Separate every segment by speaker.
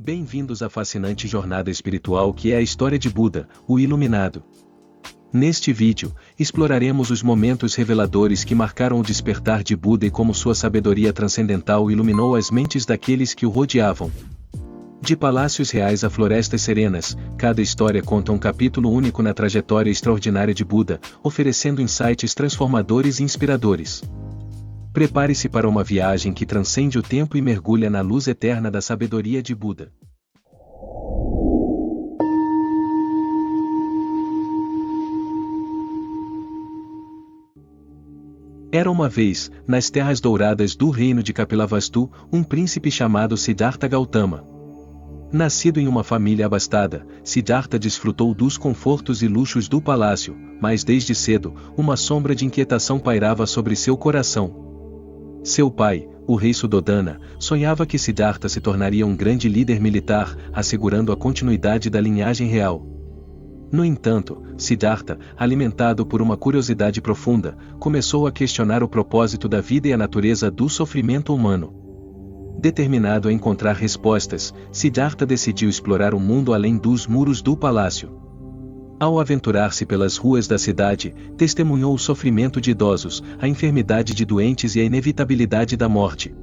Speaker 1: Bem-vindos à fascinante jornada espiritual que é a história de Buda, o Iluminado. Neste vídeo, exploraremos os momentos reveladores que marcaram o despertar de Buda e como sua sabedoria transcendental iluminou as mentes daqueles que o rodeavam. De palácios reais a florestas serenas, cada história conta um capítulo único na trajetória extraordinária de Buda, oferecendo insights transformadores e inspiradores. Prepare-se para uma viagem que transcende o tempo e mergulha na luz eterna da sabedoria de Buda. Era uma vez, nas terras douradas do reino de Kapilavastu, um príncipe chamado Siddhartha Gautama. Nascido em uma família abastada, Siddhartha desfrutou dos confortos e luxos do palácio, mas desde cedo, uma sombra de inquietação pairava sobre seu coração. Seu pai, o rei Suddhodana, sonhava que Siddhartha se tornaria um grande líder militar, assegurando a continuidade da linhagem real. No entanto, Siddhartha, alimentado por uma curiosidade profunda, começou a questionar o propósito da vida e a natureza do sofrimento humano. Determinado a encontrar respostas, Siddhartha decidiu explorar o mundo além dos muros do palácio. Ao aventurar-se pelas ruas da cidade, testemunhou o sofrimento de idosos, a enfermidade de doentes e a inevitabilidade da morte.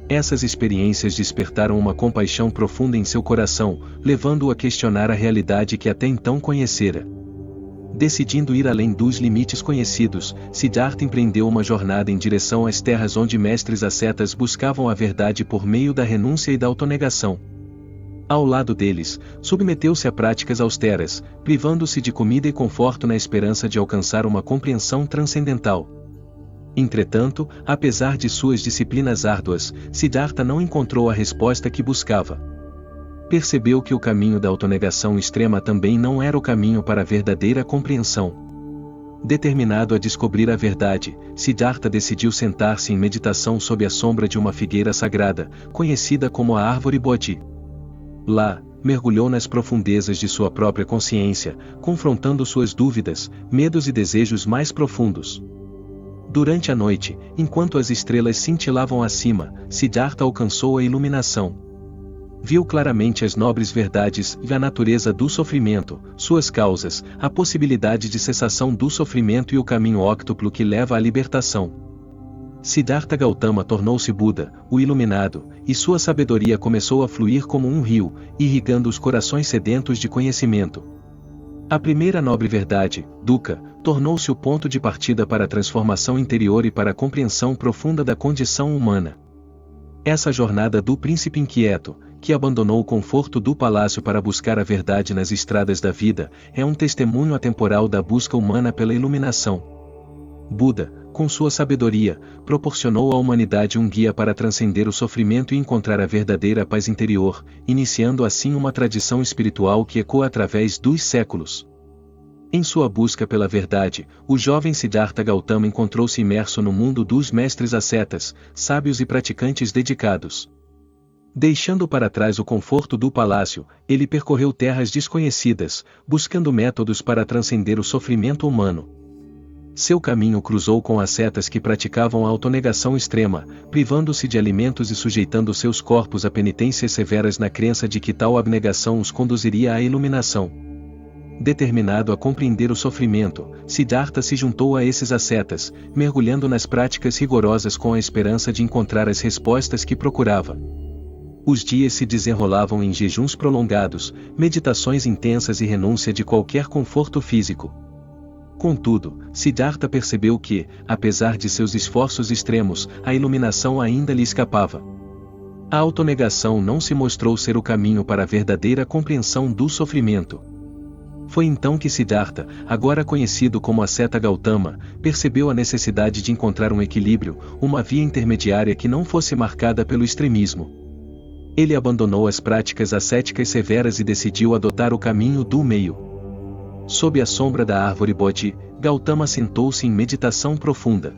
Speaker 1: Essas experiências despertaram uma compaixão profunda em seu coração, levando-o a questionar a realidade que até então conhecera. Decidindo ir além dos limites conhecidos, Siddhartha empreendeu uma jornada em direção às terras onde mestres ascetas buscavam a verdade por meio da renúncia e da autonegação. Ao lado deles, submeteu-se a práticas austeras, privando-se de comida e conforto na esperança de alcançar uma compreensão transcendental. Entretanto, apesar de suas disciplinas árduas, Siddhartha não encontrou a resposta que buscava. Percebeu que o caminho da autonegação extrema também não era o caminho para a verdadeira compreensão. Determinado a descobrir a verdade, Siddhartha decidiu sentar-se em meditação sob a sombra de uma figueira sagrada, conhecida como a Árvore Bodhi. Lá, mergulhou nas profundezas de sua própria consciência, confrontando suas dúvidas, medos e desejos mais profundos. Durante a noite, enquanto as estrelas cintilavam acima, Siddhartha alcançou a iluminação. Viu claramente as nobres verdades e a natureza do sofrimento, suas causas, a possibilidade de cessação do sofrimento e o caminho óctuplo que leva à libertação. Siddhartha Gautama tornou-se Buda, o iluminado, e sua sabedoria começou a fluir como um rio, irrigando os corações sedentos de conhecimento. A primeira nobre verdade, Dukkha, tornou-se o ponto de partida para a transformação interior e para a compreensão profunda da condição humana. Essa jornada do príncipe inquieto, que abandonou o conforto do palácio para buscar a verdade nas estradas da vida, é um testemunho atemporal da busca humana pela iluminação. Buda, com sua sabedoria, proporcionou à humanidade um guia para transcender o sofrimento e encontrar a verdadeira paz interior, iniciando assim uma tradição espiritual que ecoa através dos séculos. Em sua busca pela verdade, o jovem Siddhartha Gautama encontrou-se imerso no mundo dos mestres ascetas, sábios e praticantes dedicados. Deixando para trás o conforto do palácio, ele percorreu terras desconhecidas, buscando métodos para transcender o sofrimento humano. Seu caminho cruzou com ascetas que praticavam a autonegação extrema, privando-se de alimentos e sujeitando seus corpos a penitências severas na crença de que tal abnegação os conduziria à iluminação. Determinado a compreender o sofrimento, Siddhartha se juntou a esses ascetas, mergulhando nas práticas rigorosas com a esperança de encontrar as respostas que procurava. Os dias se desenrolavam em jejuns prolongados, meditações intensas e renúncia de qualquer conforto físico. Contudo, Siddhartha percebeu que, apesar de seus esforços extremos, a iluminação ainda lhe escapava. A autonegação não se mostrou ser o caminho para a verdadeira compreensão do sofrimento. Foi então que Siddhartha, agora conhecido como asceta Gautama, percebeu a necessidade de encontrar um equilíbrio, uma via intermediária que não fosse marcada pelo extremismo. Ele abandonou as práticas ascéticas severas e decidiu adotar o caminho do meio. Sob a sombra da árvore Bodhi, Gautama sentou-se em meditação profunda.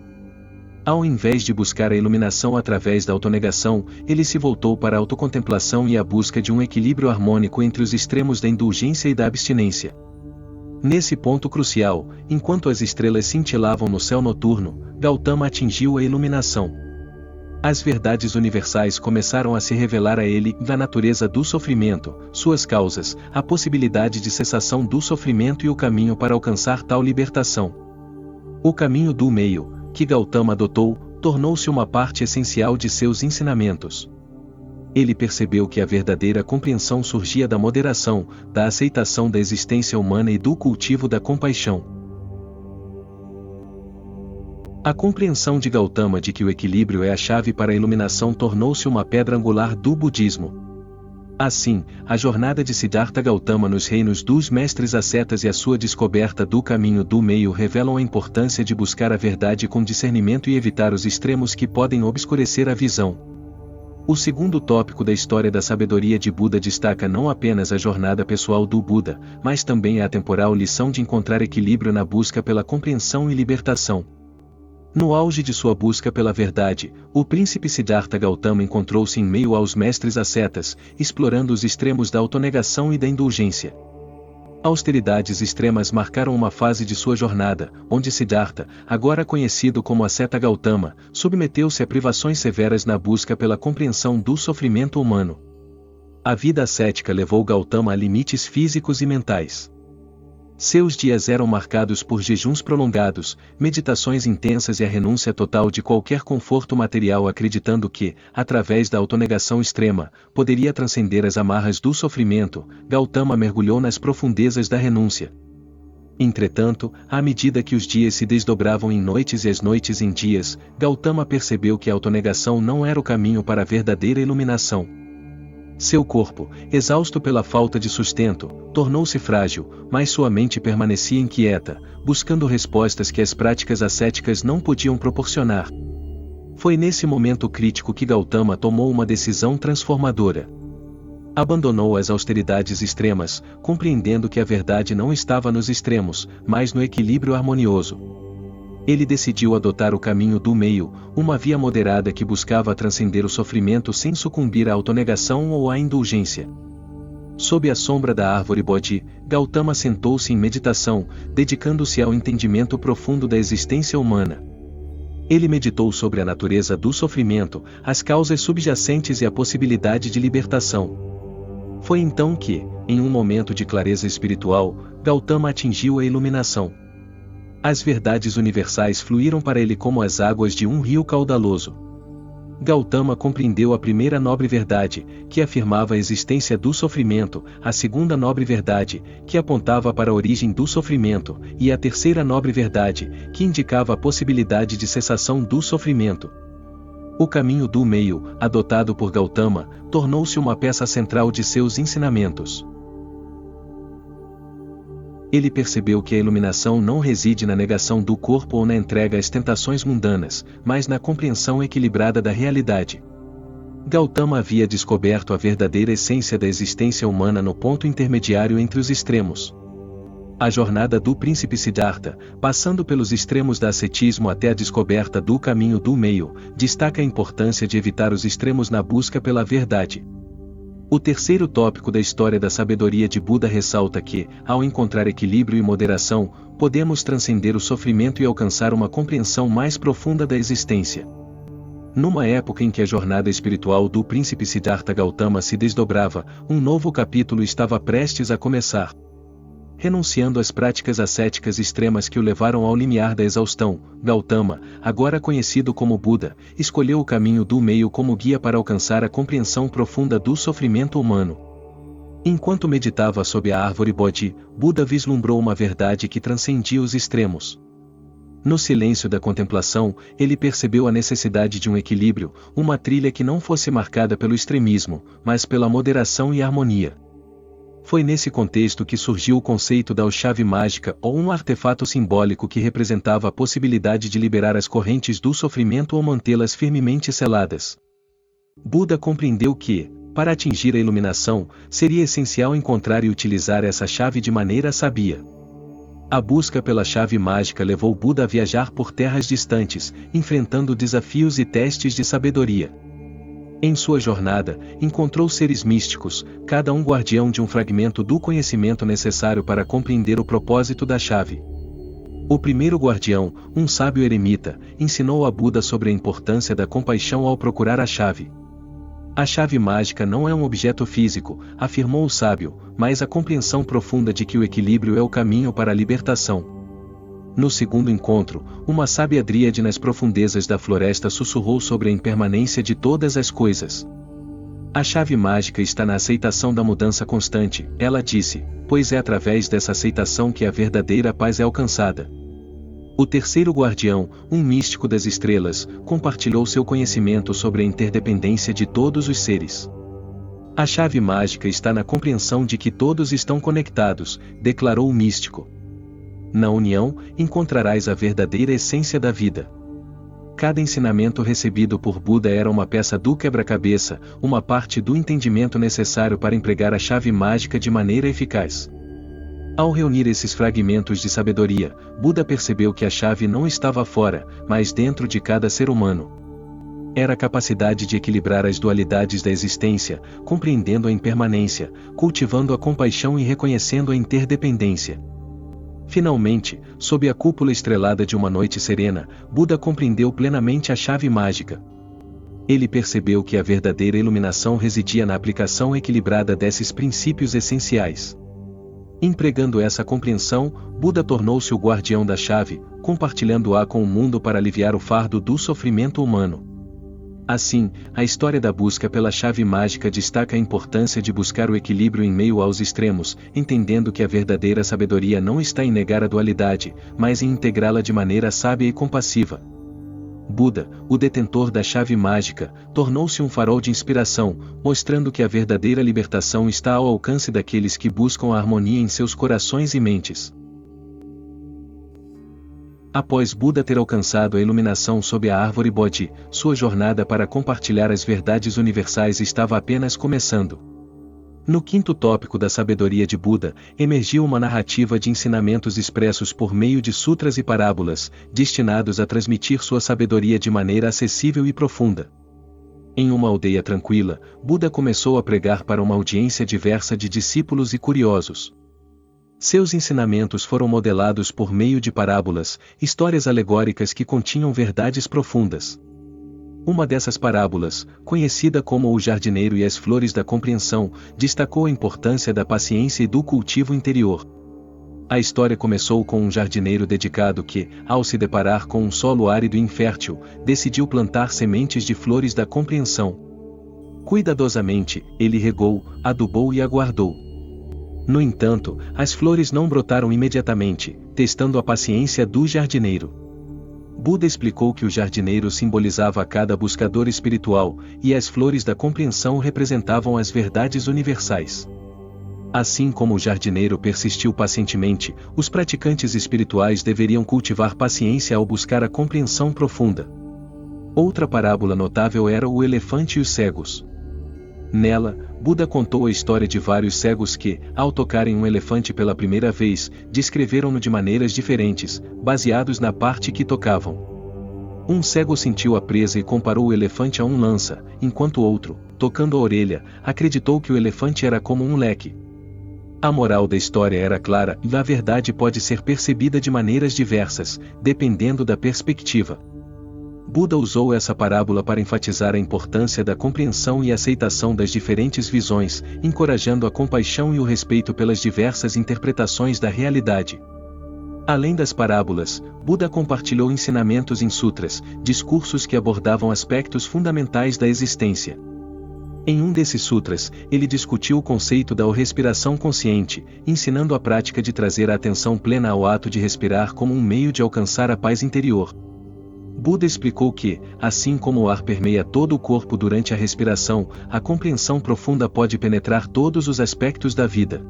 Speaker 1: Ao invés de buscar a iluminação através da autonegação, ele se voltou para a autocontemplação e a busca de um equilíbrio harmônico entre os extremos da indulgência e da abstinência. Nesse ponto crucial, enquanto as estrelas cintilavam no céu noturno, Gautama atingiu a iluminação. As verdades universais começaram a se revelar a ele, da natureza do sofrimento, suas causas, a possibilidade de cessação do sofrimento e o caminho para alcançar tal libertação. O caminho do meio, que Gautama adotou, tornou-se uma parte essencial de seus ensinamentos. Ele percebeu que a verdadeira compreensão surgia da moderação, da aceitação da existência humana e do cultivo da compaixão. A compreensão de Gautama de que o equilíbrio é a chave para a iluminação tornou-se uma pedra angular do budismo. Assim, a jornada de Siddhartha Gautama nos reinos dos mestres ascetas e a sua descoberta do caminho do meio revelam a importância de buscar a verdade com discernimento e evitar os extremos que podem obscurecer a visão. O segundo tópico da história da sabedoria de Buda destaca não apenas a jornada pessoal do Buda, mas também a atemporal lição de encontrar equilíbrio na busca pela compreensão e libertação. No auge de sua busca pela verdade, o príncipe Siddhartha Gautama encontrou-se em meio aos mestres ascetas, explorando os extremos da autonegação e da indulgência. Austeridades extremas marcaram uma fase de sua jornada, onde Siddhartha, agora conhecido como asceta Gautama, submeteu-se a privações severas na busca pela compreensão do sofrimento humano. A vida ascética levou Gautama a limites físicos e mentais. Seus dias eram marcados por jejuns prolongados, meditações intensas e a renúncia total de qualquer conforto material, acreditando que, através da autonegação extrema, poderia transcender as amarras do sofrimento. Gautama mergulhou nas profundezas da renúncia. Entretanto, à medida que os dias se desdobravam em noites e as noites em dias, Gautama percebeu que a autonegação não era o caminho para a verdadeira iluminação. Seu corpo, exausto pela falta de sustento, tornou-se frágil, mas sua mente permanecia inquieta, buscando respostas que as práticas ascéticas não podiam proporcionar. Foi nesse momento crítico que Gautama tomou uma decisão transformadora. Abandonou as austeridades extremas, compreendendo que a verdade não estava nos extremos, mas no equilíbrio harmonioso. Ele decidiu adotar o caminho do meio, uma via moderada que buscava transcender o sofrimento sem sucumbir à autonegação ou à indulgência. Sob a sombra da árvore Bodhi, Gautama sentou-se em meditação, dedicando-se ao entendimento profundo da existência humana. Ele meditou sobre a natureza do sofrimento, as causas subjacentes e a possibilidade de libertação. Foi então que, em um momento de clareza espiritual, Gautama atingiu a iluminação. As verdades universais fluíram para ele como as águas de um rio caudaloso. Gautama compreendeu a primeira nobre verdade, que afirmava a existência do sofrimento, a segunda nobre verdade, que apontava para a origem do sofrimento, e a terceira nobre verdade, que indicava a possibilidade de cessação do sofrimento. O caminho do meio, adotado por Gautama, tornou-se uma peça central de seus ensinamentos. Ele percebeu que a iluminação não reside na negação do corpo ou na entrega às tentações mundanas, mas na compreensão equilibrada da realidade. Gautama havia descoberto a verdadeira essência da existência humana no ponto intermediário entre os extremos. A jornada do príncipe Siddhartha, passando pelos extremos do ascetismo até a descoberta do caminho do meio, destaca a importância de evitar os extremos na busca pela verdade. O terceiro tópico da história da sabedoria de Buda ressalta que, ao encontrar equilíbrio e moderação, podemos transcender o sofrimento e alcançar uma compreensão mais profunda da existência. Numa época em que a jornada espiritual do príncipe Siddhartha Gautama se desdobrava, um novo capítulo estava prestes a começar. Renunciando às práticas ascéticas extremas que o levaram ao limiar da exaustão, Gautama, agora conhecido como Buda, escolheu o caminho do meio como guia para alcançar a compreensão profunda do sofrimento humano. Enquanto meditava sob a árvore Bodhi, Buda vislumbrou uma verdade que transcendia os extremos. No silêncio da contemplação, ele percebeu a necessidade de um equilíbrio, uma trilha que não fosse marcada pelo extremismo, mas pela moderação e harmonia. Foi nesse contexto que surgiu o conceito da chave mágica ou um artefato simbólico que representava a possibilidade de liberar as correntes do sofrimento ou mantê-las firmemente seladas. Buda compreendeu que, para atingir a iluminação, seria essencial encontrar e utilizar essa chave de maneira sabia. A busca pela chave mágica levou Buda a viajar por terras distantes, enfrentando desafios e testes de sabedoria. Em sua jornada, encontrou seres místicos, cada um guardião de um fragmento do conhecimento necessário para compreender o propósito da chave. O primeiro guardião, um sábio eremita, ensinou a Buda sobre a importância da compaixão ao procurar a chave. A chave mágica não é um objeto físico, afirmou o sábio, mas a compreensão profunda de que o equilíbrio é o caminho para a libertação. No segundo encontro, uma sábia dríade nas profundezas da floresta sussurrou sobre a impermanência de todas as coisas. A chave mágica está na aceitação da mudança constante, ela disse, pois é através dessa aceitação que a verdadeira paz é alcançada. O terceiro guardião, um místico das estrelas, compartilhou seu conhecimento sobre a interdependência de todos os seres. A chave mágica está na compreensão de que todos estão conectados, declarou o místico. Na união, encontrarás a verdadeira essência da vida. Cada ensinamento recebido por Buda era uma peça do quebra-cabeça, uma parte do entendimento necessário para empregar a chave mágica de maneira eficaz. Ao reunir esses fragmentos de sabedoria, Buda percebeu que a chave não estava fora, mas dentro de cada ser humano. Era a capacidade de equilibrar as dualidades da existência, compreendendo a impermanência, cultivando a compaixão e reconhecendo a interdependência. Finalmente, sob a cúpula estrelada de uma noite serena, Buda compreendeu plenamente a chave mágica. Ele percebeu que a verdadeira iluminação residia na aplicação equilibrada desses princípios essenciais. Empregando essa compreensão, Buda tornou-se o guardião da chave, compartilhando-a com o mundo para aliviar o fardo do sofrimento humano. Assim, a história da busca pela chave mágica destaca a importância de buscar o equilíbrio em meio aos extremos, entendendo que a verdadeira sabedoria não está em negar a dualidade, mas em integrá-la de maneira sábia e compassiva. Buda, o detentor da chave mágica, tornou-se um farol de inspiração, mostrando que a verdadeira libertação está ao alcance daqueles que buscam a harmonia em seus corações e mentes. Após Buda ter alcançado a iluminação sob a árvore Bodhi, sua jornada para compartilhar as verdades universais estava apenas começando. No quinto tópico da sabedoria de Buda, emergiu uma narrativa de ensinamentos expressos por meio de sutras e parábolas, destinados a transmitir sua sabedoria de maneira acessível e profunda. Em uma aldeia tranquila, Buda começou a pregar para uma audiência diversa de discípulos e curiosos. Seus ensinamentos foram modelados por meio de parábolas, histórias alegóricas que continham verdades profundas. Uma dessas parábolas, conhecida como O Jardineiro e as Flores da Compreensão, destacou a importância da paciência e do cultivo interior. A história começou com um jardineiro dedicado que, ao se deparar com um solo árido e infértil, decidiu plantar sementes de flores da compreensão. Cuidadosamente, ele regou, adubou e aguardou. No entanto, as flores não brotaram imediatamente, testando a paciência do jardineiro. Buda explicou que o jardineiro simbolizava cada buscador espiritual, e as flores da compreensão representavam as verdades universais. Assim como o jardineiro persistiu pacientemente, os praticantes espirituais deveriam cultivar paciência ao buscar a compreensão profunda. Outra parábola notável era o elefante e os cegos. Nela, Buda contou a história de vários cegos que, ao tocarem um elefante pela primeira vez, descreveram-no de maneiras diferentes, baseados na parte que tocavam. Um cego sentiu a presa e comparou o elefante a um lança, enquanto outro, tocando a orelha, acreditou que o elefante era como um leque. A moral da história era clara e a verdade pode ser percebida de maneiras diversas, dependendo da perspectiva. Buda usou essa parábola para enfatizar a importância da compreensão e aceitação das diferentes visões, encorajando a compaixão e o respeito pelas diversas interpretações da realidade. Além das parábolas, Buda compartilhou ensinamentos em sutras, discursos que abordavam aspectos fundamentais da existência. Em um desses sutras, ele discutiu o conceito da respiração consciente, ensinando a prática de trazer a atenção plena ao ato de respirar como um meio de alcançar a paz interior. Buda explicou que, assim como o ar permeia todo o corpo durante a respiração, a compreensão profunda pode penetrar todos os aspectos da vida.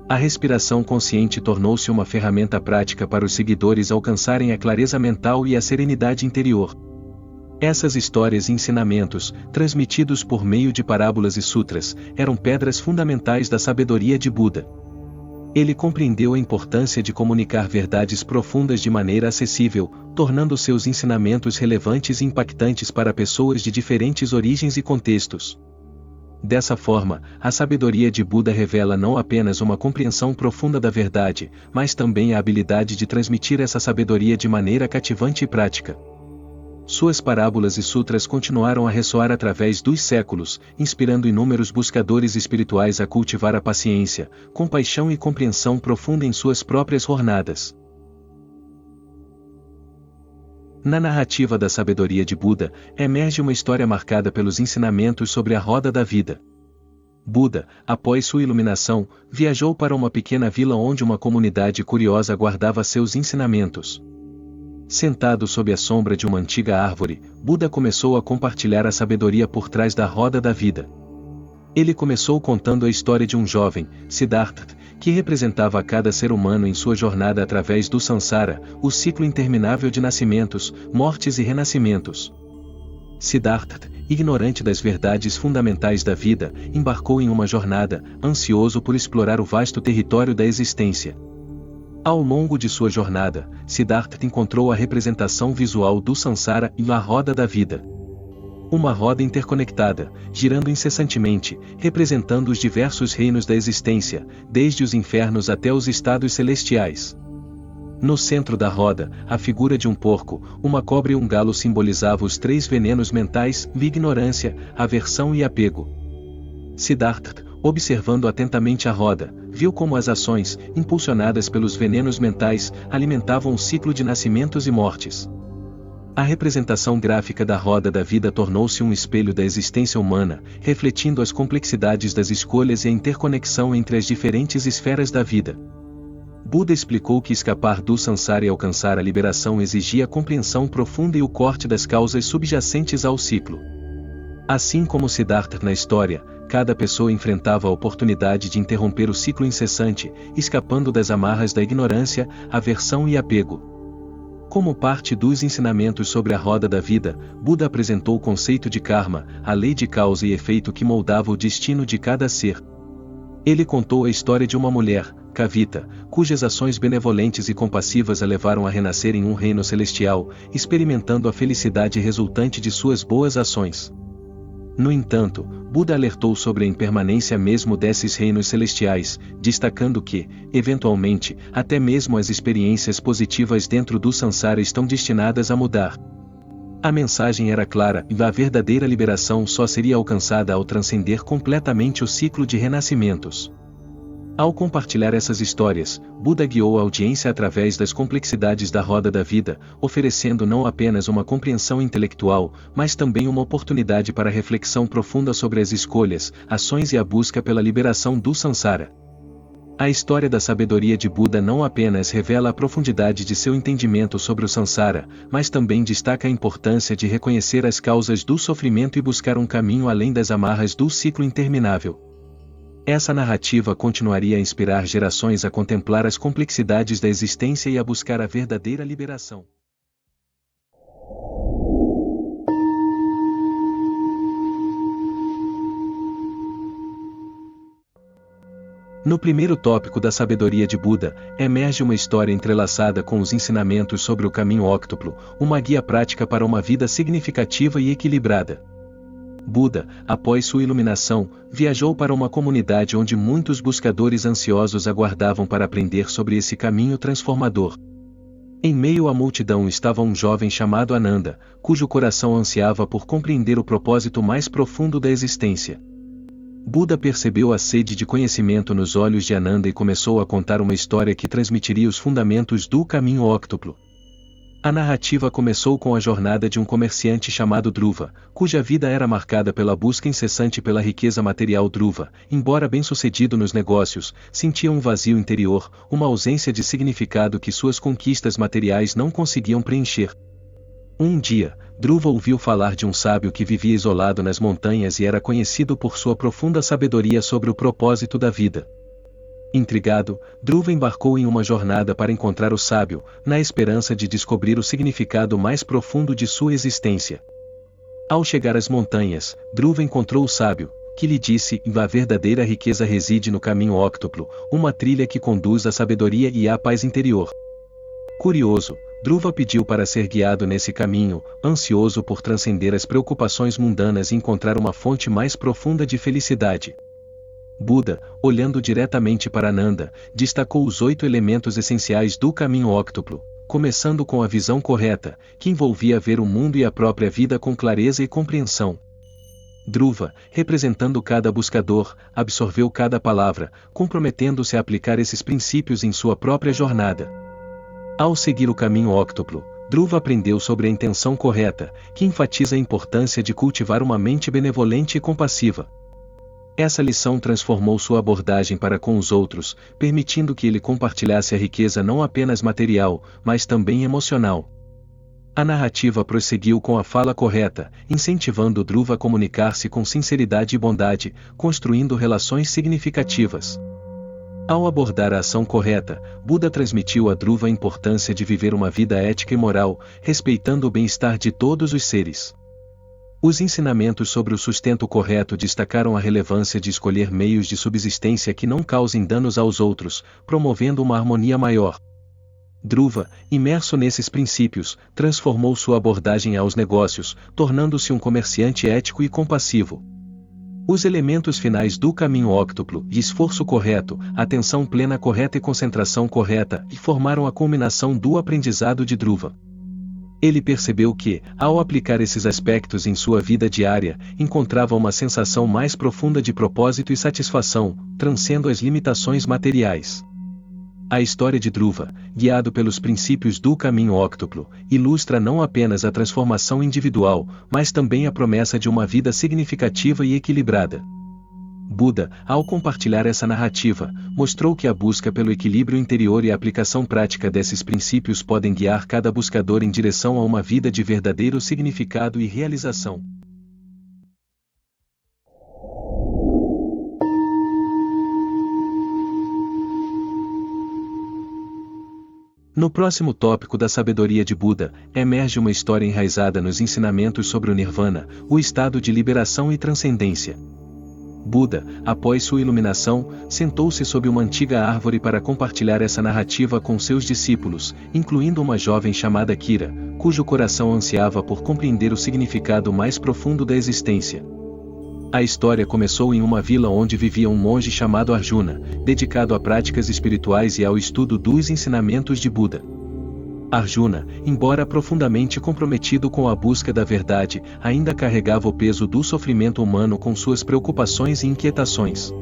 Speaker 1: A respiração consciente tornou-se uma ferramenta prática para os seguidores alcançarem a clareza mental e a serenidade interior. Essas histórias e ensinamentos, transmitidos por meio de parábolas e sutras, eram pedras fundamentais da sabedoria de Buda. Ele compreendeu a importância de comunicar verdades profundas de maneira acessível, tornando seus ensinamentos relevantes e impactantes para pessoas de diferentes origens e contextos. Dessa forma, a sabedoria de Buda revela não apenas uma compreensão profunda da verdade, mas também a habilidade de transmitir essa sabedoria de maneira cativante e prática. Suas parábolas e sutras continuaram a ressoar através dos séculos, inspirando inúmeros buscadores espirituais a cultivar a paciência, compaixão e compreensão profunda em suas próprias jornadas. Na narrativa da sabedoria de Buda, emerge uma história marcada pelos ensinamentos sobre a roda da vida. Buda, após sua iluminação, viajou para uma pequena vila onde uma comunidade curiosa guardava seus ensinamentos. Sentado sob a sombra de uma antiga árvore, Buda começou a compartilhar a sabedoria por trás da roda da vida. Ele começou contando a história de um jovem, Siddhartha, que representava a cada ser humano em sua jornada através do Sansara, o ciclo interminável de nascimentos, mortes e renascimentos. Siddhartha, ignorante das verdades fundamentais da vida, embarcou em uma jornada, ansioso por explorar o vasto território da existência. Ao longo de sua jornada, Siddhartha encontrou a representação visual do Sansara e a roda da vida. Uma roda interconectada, girando incessantemente, representando os diversos reinos da existência, desde os infernos até os estados celestiais. No centro da roda, a figura de um porco, uma cobra e um galo simbolizavam os três venenos mentais: ignorância, aversão e apego. Siddhartha, observando atentamente a roda, viu como as ações, impulsionadas pelos venenos mentais, alimentavam o ciclo de nascimentos e mortes. A representação gráfica da roda da vida tornou-se um espelho da existência humana, refletindo as complexidades das escolhas e a interconexão entre as diferentes esferas da vida. Buda explicou que escapar do Sansara e alcançar a liberação exigia compreensão profunda e o corte das causas subjacentes ao ciclo. Assim como Siddhartha na história, cada pessoa enfrentava a oportunidade de interromper o ciclo incessante, escapando das amarras da ignorância, aversão e apego. Como parte dos ensinamentos sobre a roda da vida, Buda apresentou o conceito de karma, a lei de causa e efeito que moldava o destino de cada ser. Ele contou a história de uma mulher, Kavita, cujas ações benevolentes e compassivas a levaram a renascer em um reino celestial, experimentando a felicidade resultante de suas boas ações. No entanto, Buda alertou sobre a impermanência mesmo desses reinos celestiais, destacando que, eventualmente, até mesmo as experiências positivas dentro do Sansara estão destinadas a mudar. A mensagem era clara, e a verdadeira liberação só seria alcançada ao transcender completamente o ciclo de renascimentos. Ao compartilhar essas histórias, Buda guiou a audiência através das complexidades da roda da vida, oferecendo não apenas uma compreensão intelectual, mas também uma oportunidade para reflexão profunda sobre as escolhas, ações e a busca pela liberação do Sansara. A história da sabedoria de Buda não apenas revela a profundidade de seu entendimento sobre o Sansara, mas também destaca a importância de reconhecer as causas do sofrimento e buscar um caminho além das amarras do ciclo interminável. Essa narrativa continuaria a inspirar gerações a contemplar as complexidades da existência e a buscar a verdadeira liberação. No primeiro tópico da sabedoria de Buda, emerge uma história entrelaçada com os ensinamentos sobre o caminho óctuplo, uma guia prática para uma vida significativa e equilibrada. Buda, após sua iluminação, viajou para uma comunidade onde muitos buscadores ansiosos aguardavam para aprender sobre esse caminho transformador. Em meio à multidão estava um jovem chamado Ananda, cujo coração ansiava por compreender o propósito mais profundo da existência. Buda percebeu a sede de conhecimento nos olhos de Ananda e começou a contar uma história que transmitiria os fundamentos do caminho óctuplo. A narrativa começou com a jornada de um comerciante chamado Dhruva, cuja vida era marcada pela busca incessante pela riqueza material. Dhruva, embora bem-sucedido nos negócios, sentia um vazio interior, uma ausência de significado que suas conquistas materiais não conseguiam preencher. Um dia, Dhruva ouviu falar de um sábio que vivia isolado nas montanhas e era conhecido por sua profunda sabedoria sobre o propósito da vida. Intrigado, Dhruva embarcou em uma jornada para encontrar o sábio, na esperança de descobrir o significado mais profundo de sua existência. Ao chegar às montanhas, Dhruva encontrou o sábio, que lhe disse: a verdadeira riqueza reside no caminho óctuplo, uma trilha que conduz à sabedoria e à paz interior. Curioso, Dhruva pediu para ser guiado nesse caminho, ansioso por transcender as preocupações mundanas e encontrar uma fonte mais profunda de felicidade. Buda, olhando diretamente para Nanda, destacou os 8 elementos essenciais do caminho óctuplo, começando com a visão correta, que envolvia ver o mundo e a própria vida com clareza e compreensão. Dhruva, representando cada buscador, absorveu cada palavra, comprometendo-se a aplicar esses princípios em sua própria jornada. Ao seguir o caminho óctuplo, Dhruva aprendeu sobre a intenção correta, que enfatiza a importância de cultivar uma mente benevolente e compassiva. Essa lição transformou sua abordagem para com os outros, permitindo que ele compartilhasse a riqueza não apenas material, mas também emocional. A narrativa prosseguiu com a fala correta, incentivando Dhruva a comunicar-se com sinceridade e bondade, construindo relações significativas. Ao abordar a ação correta, Buda transmitiu a Dhruva a importância de viver uma vida ética e moral, respeitando o bem-estar de todos os seres. Os ensinamentos sobre o sustento correto destacaram a relevância de escolher meios de subsistência que não causem danos aos outros, promovendo uma harmonia maior. Dhruva, imerso nesses princípios, transformou sua abordagem aos negócios, tornando-se um comerciante ético e compassivo. Os elementos finais do caminho óctuplo, esforço correto, atenção plena correta e concentração correta, formaram a culminação do aprendizado de Dhruva. Ele percebeu que, ao aplicar esses aspectos em sua vida diária, encontrava uma sensação mais profunda de propósito e satisfação, transcendendo as limitações materiais. A história de Dhruva, guiado pelos princípios do caminho óctuplo, ilustra não apenas a transformação individual, mas também a promessa de uma vida significativa e equilibrada. Buda, ao compartilhar essa narrativa, mostrou que a busca pelo equilíbrio interior e a aplicação prática desses princípios podem guiar cada buscador em direção a uma vida de verdadeiro significado e realização. No próximo tópico da sabedoria de Buda, emerge uma história enraizada nos ensinamentos sobre o Nirvana, o estado de liberação e transcendência. Buda, após sua iluminação, sentou-se sob uma antiga árvore para compartilhar essa narrativa com seus discípulos, incluindo uma jovem chamada Kira, cujo coração ansiava por compreender o significado mais profundo da existência. A história começou em uma vila onde vivia um monge chamado Arjuna, dedicado a práticas espirituais e ao estudo dos ensinamentos de Buda. Arjuna, embora profundamente comprometido com a busca da verdade, ainda carregava o peso do sofrimento humano com suas preocupações e inquietações.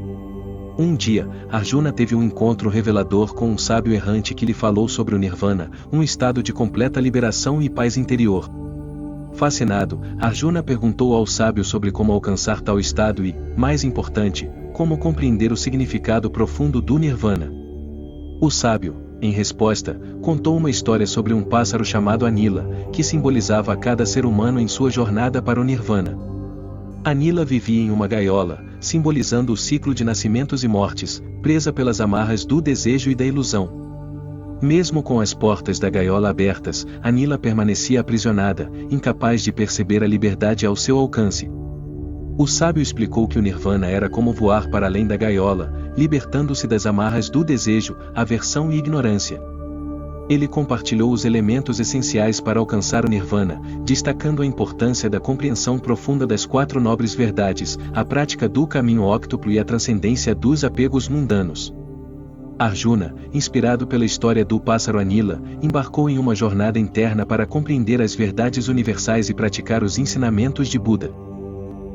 Speaker 1: Um dia, Arjuna teve um encontro revelador com um sábio errante que lhe falou sobre o Nirvana, um estado de completa liberação e paz interior. Fascinado, Arjuna perguntou ao sábio sobre como alcançar tal estado e, mais importante, como compreender o significado profundo do Nirvana. O sábio, em resposta, contou uma história sobre um pássaro chamado Anila, que simbolizava a cada ser humano em sua jornada para o Nirvana. Anila vivia em uma gaiola, simbolizando o ciclo de nascimentos e mortes, presa pelas amarras do desejo e da ilusão. Mesmo com as portas da gaiola abertas, Anila permanecia aprisionada, incapaz de perceber a liberdade ao seu alcance. O sábio explicou que o Nirvana era como voar para além da gaiola, libertando-se das amarras do desejo, aversão e ignorância. Ele compartilhou os elementos essenciais para alcançar o Nirvana, destacando a importância da compreensão profunda das 4 nobres verdades, a prática do caminho óctuplo e a transcendência dos apegos mundanos. Arjuna, inspirado pela história do pássaro Anila, embarcou em uma jornada interna para compreender as verdades universais e praticar os ensinamentos de Buda.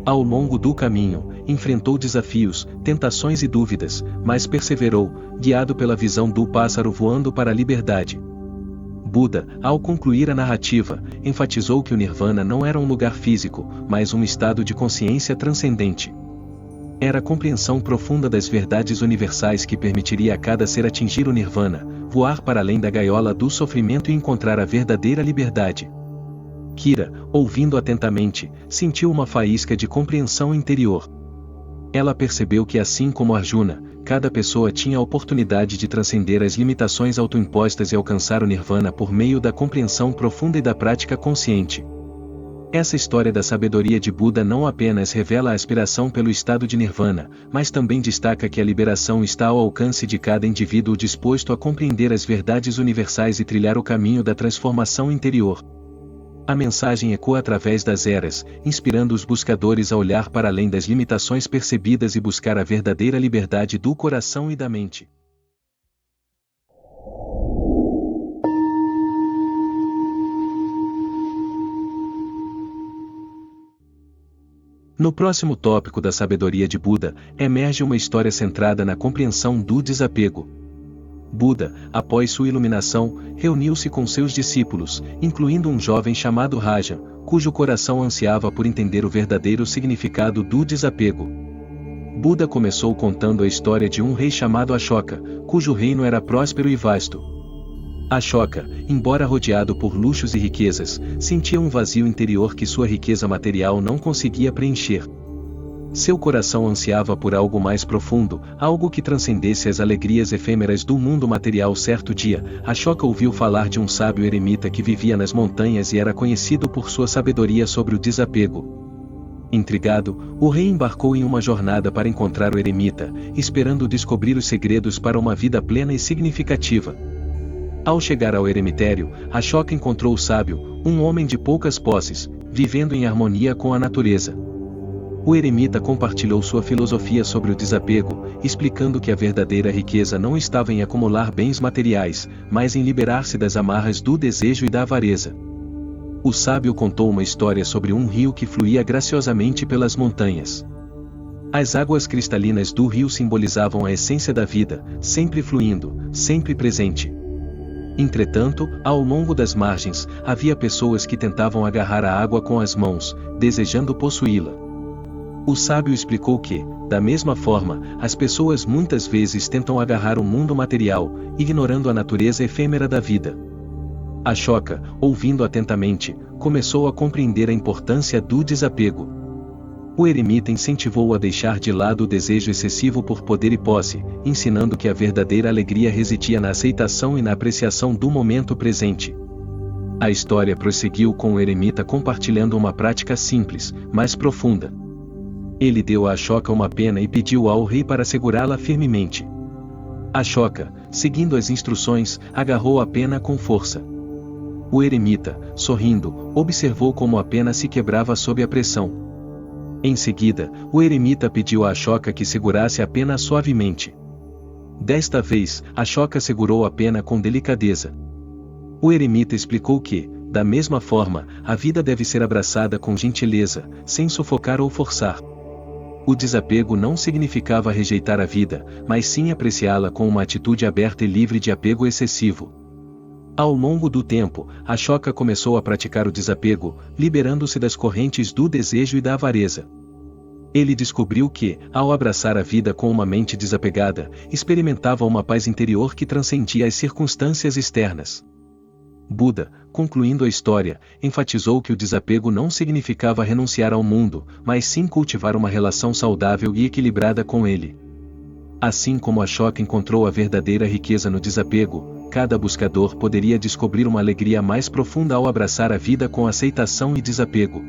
Speaker 1: Ao longo do caminho, enfrentou desafios, tentações e dúvidas, mas perseverou, guiado pela visão do pássaro voando para a liberdade. Buda, ao concluir a narrativa, enfatizou que o Nirvana não era um lugar físico, mas um estado de consciência transcendente. Era a compreensão profunda das verdades universais que permitiria a cada ser atingir o Nirvana, voar para além da gaiola do sofrimento e encontrar a verdadeira liberdade. Kira, ouvindo atentamente, sentiu uma faísca de compreensão interior. Ela percebeu que assim como Arjuna, cada pessoa tinha a oportunidade de transcender as limitações autoimpostas e alcançar o Nirvana por meio da compreensão profunda e da prática consciente. Essa história da sabedoria de Buda não apenas revela a aspiração pelo estado de Nirvana, mas também destaca que a liberação está ao alcance de cada indivíduo disposto a compreender as verdades universais e trilhar o caminho da transformação interior. A mensagem ecoa através das eras, inspirando os buscadores a olhar para além das limitações percebidas e buscar a verdadeira liberdade do coração e da mente. No próximo tópico da sabedoria de Buda, emerge uma história centrada na compreensão do desapego. Buda, após sua iluminação, reuniu-se com seus discípulos, incluindo um jovem chamado Raja, cujo coração ansiava por entender o verdadeiro significado do desapego. Buda começou contando a história de um rei chamado Ashoka, cujo reino era próspero e vasto. Ashoka, embora rodeado por luxos e riquezas, sentia um vazio interior que sua riqueza material não conseguia preencher. Seu coração ansiava por algo mais profundo, algo que transcendesse as alegrias efêmeras do mundo material. Certo dia, Ashoka ouviu falar de um sábio eremita que vivia nas montanhas e era conhecido por sua sabedoria sobre o desapego. Intrigado, o rei embarcou em uma jornada para encontrar o eremita, esperando descobrir os segredos para uma vida plena e significativa. Ao chegar ao eremitério, Ashoka encontrou o sábio, um homem de poucas posses, vivendo em harmonia com a natureza. O eremita compartilhou sua filosofia sobre o desapego, explicando que a verdadeira riqueza não estava em acumular bens materiais, mas em liberar-se das amarras do desejo e da avareza. O sábio contou uma história sobre um rio que fluía graciosamente pelas montanhas. As águas cristalinas do rio simbolizavam a essência da vida, sempre fluindo, sempre presente. Entretanto, ao longo das margens, havia pessoas que tentavam agarrar a água com as mãos, desejando possuí-la. O sábio explicou que, da mesma forma, as pessoas muitas vezes tentam agarrar o mundo material, ignorando a natureza efêmera da vida. Ashoka, ouvindo atentamente, começou a compreender a importância do desapego. O eremita incentivou-o a deixar de lado o desejo excessivo por poder e posse, ensinando que a verdadeira alegria residia na aceitação e na apreciação do momento presente. A história prosseguiu com o eremita compartilhando uma prática simples, mas profunda. Ele deu a Ashoka uma pena e pediu ao rei para segurá-la firmemente. Ashoka, seguindo as instruções, agarrou a pena com força. O eremita, sorrindo, observou como a pena se quebrava sob a pressão. Em seguida, o eremita pediu a Ashoka que segurasse a pena suavemente. Desta vez, Ashoka segurou a pena com delicadeza. O eremita explicou que, da mesma forma, a vida deve ser abraçada com gentileza, sem sufocar ou forçar. O desapego não significava rejeitar a vida, mas sim apreciá-la com uma atitude aberta e livre de apego excessivo. Ao longo do tempo, Ashoka começou a praticar o desapego, liberando-se das correntes do desejo e da avareza. Ele descobriu que, ao abraçar a vida com uma mente desapegada, experimentava uma paz interior que transcendia as circunstâncias externas. Buda, concluindo a história, enfatizou que o desapego não significava renunciar ao mundo, mas sim cultivar uma relação saudável e equilibrada com ele. Assim como Ashoka encontrou a verdadeira riqueza no desapego, cada buscador poderia descobrir uma alegria mais profunda ao abraçar a vida com aceitação e desapego.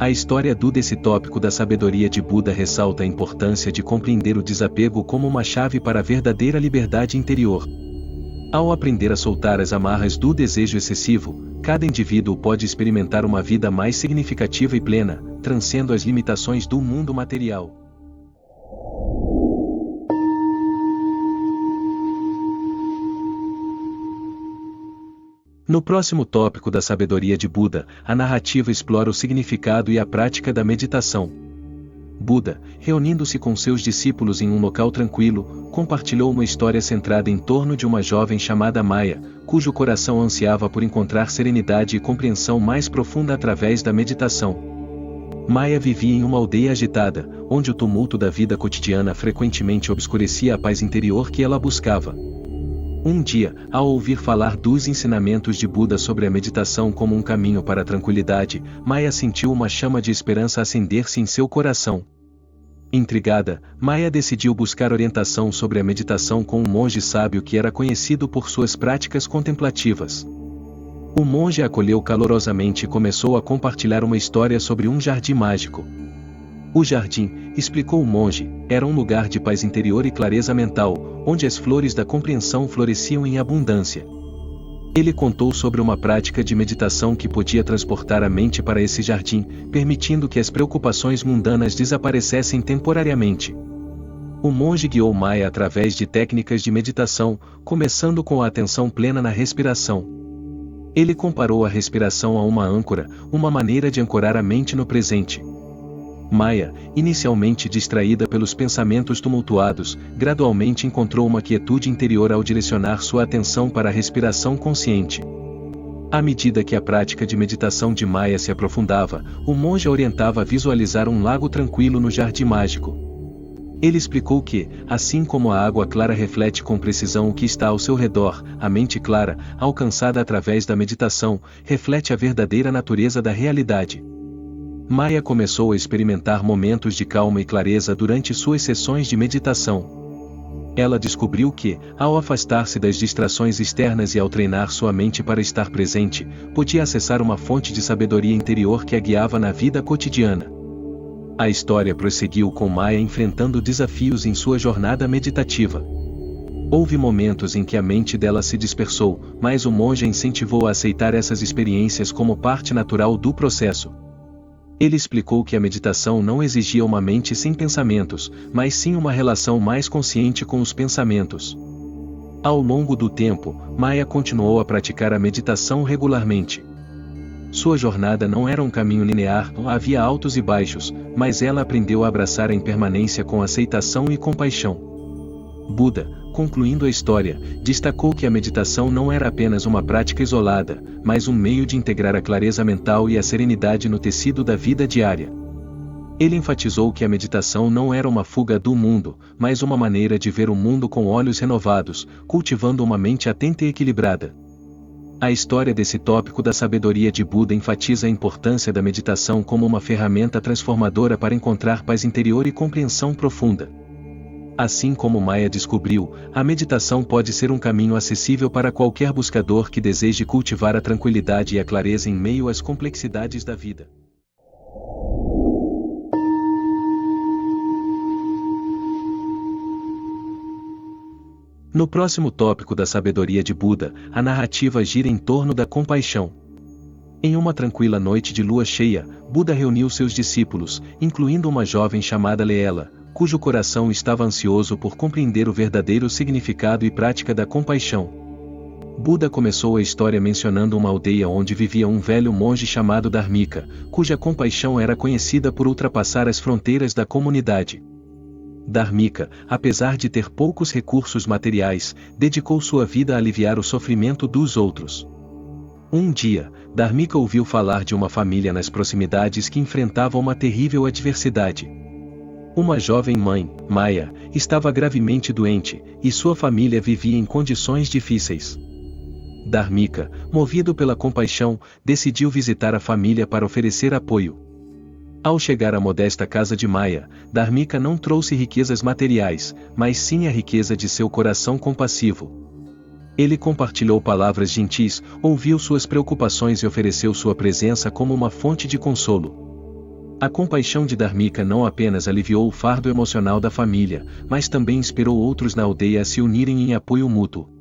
Speaker 1: A história desse tópico da sabedoria de Buda ressalta a importância de compreender o desapego como uma chave para a verdadeira liberdade interior. Ao aprender a soltar as amarras do desejo excessivo, cada indivíduo pode experimentar uma vida mais significativa e plena, transcendendo as limitações do mundo material. No próximo tópico da sabedoria de Buda, a narrativa explora o significado e a prática da meditação. Buda, reunindo-se com seus discípulos em um local tranquilo, compartilhou uma história centrada em torno de uma jovem chamada Maya, cujo coração ansiava por encontrar serenidade e compreensão mais profunda através da meditação. Maya vivia em uma aldeia agitada, onde o tumulto da vida cotidiana frequentemente obscurecia a paz interior que ela buscava. Um dia, ao ouvir falar dos ensinamentos de Buda sobre a meditação como um caminho para a tranquilidade, Maya sentiu uma chama de esperança acender-se em seu coração. Intrigada, Maya decidiu buscar orientação sobre a meditação com um monge sábio que era conhecido por suas práticas contemplativas. O monge a acolheu calorosamente e começou a compartilhar uma história sobre um jardim mágico. O jardim, explicou o monge, era um lugar de paz interior e clareza mental, onde as flores da compreensão floresciam em abundância. Ele contou sobre uma prática de meditação que podia transportar a mente para esse jardim, permitindo que as preocupações mundanas desaparecessem temporariamente. O monge guiou Maya através de técnicas de meditação, começando com a atenção plena na respiração. Ele comparou a respiração a uma âncora, uma maneira de ancorar a mente no presente. Maya, inicialmente distraída pelos pensamentos tumultuados, gradualmente encontrou uma quietude interior ao direcionar sua atenção para a respiração consciente. À medida que a prática de meditação de Maya se aprofundava, o monge a orientava a visualizar um lago tranquilo no jardim mágico. Ele explicou que, assim como a água clara reflete com precisão o que está ao seu redor, a mente clara, alcançada através da meditação, reflete a verdadeira natureza da realidade. Maya começou a experimentar momentos de calma e clareza durante suas sessões de meditação. Ela descobriu que, ao afastar-se das distrações externas e ao treinar sua mente para estar presente, podia acessar uma fonte de sabedoria interior que a guiava na vida cotidiana. A história prosseguiu com Maya enfrentando desafios em sua jornada meditativa. Houve momentos em que a mente dela se dispersou, mas o monge a incentivou a aceitar essas experiências como parte natural do processo. Ele explicou que a meditação não exigia uma mente sem pensamentos, mas sim uma relação mais consciente com os pensamentos. Ao longo do tempo, Maya continuou a praticar a meditação regularmente. Sua jornada não era um caminho linear, havia altos e baixos, mas ela aprendeu a abraçar a impermanência com aceitação e compaixão. Buda, concluindo a história, destacou que a meditação não era apenas uma prática isolada, mas um meio de integrar a clareza mental e a serenidade no tecido da vida diária. Ele enfatizou que a meditação não era uma fuga do mundo, mas uma maneira de ver o mundo com olhos renovados, cultivando uma mente atenta e equilibrada. A história desse tópico da sabedoria de Buda enfatiza a importância da meditação como uma ferramenta transformadora para encontrar paz interior e compreensão profunda. Assim como Maya descobriu, a meditação pode ser um caminho acessível para qualquer buscador que deseje cultivar a tranquilidade e a clareza em meio às complexidades da vida. No próximo tópico da sabedoria de Buda, a narrativa gira em torno da compaixão. Em uma tranquila noite de lua cheia, Buda reuniu seus discípulos, incluindo uma jovem chamada Leela, cujo coração estava ansioso por compreender o verdadeiro significado e prática da compaixão. Buda começou a história mencionando uma aldeia onde vivia um velho monge chamado Dharmika, cuja compaixão era conhecida por ultrapassar as fronteiras da comunidade. Dharmika, apesar de ter poucos recursos materiais, dedicou sua vida a aliviar o sofrimento dos outros. Um dia, Dharmika ouviu falar de uma família nas proximidades que enfrentava uma terrível adversidade. Uma jovem mãe, Maya, estava gravemente doente, e sua família vivia em condições difíceis. Dharmika, movido pela compaixão, decidiu visitar a família para oferecer apoio. Ao chegar à modesta casa de Maya, Dharmika não trouxe riquezas materiais, mas sim a riqueza de seu coração compassivo. Ele compartilhou palavras gentis, ouviu suas preocupações e ofereceu sua presença como uma fonte de consolo. A compaixão de Dharmika não apenas aliviou o fardo emocional da família, mas também inspirou outros na aldeia a se unirem em apoio mútuo.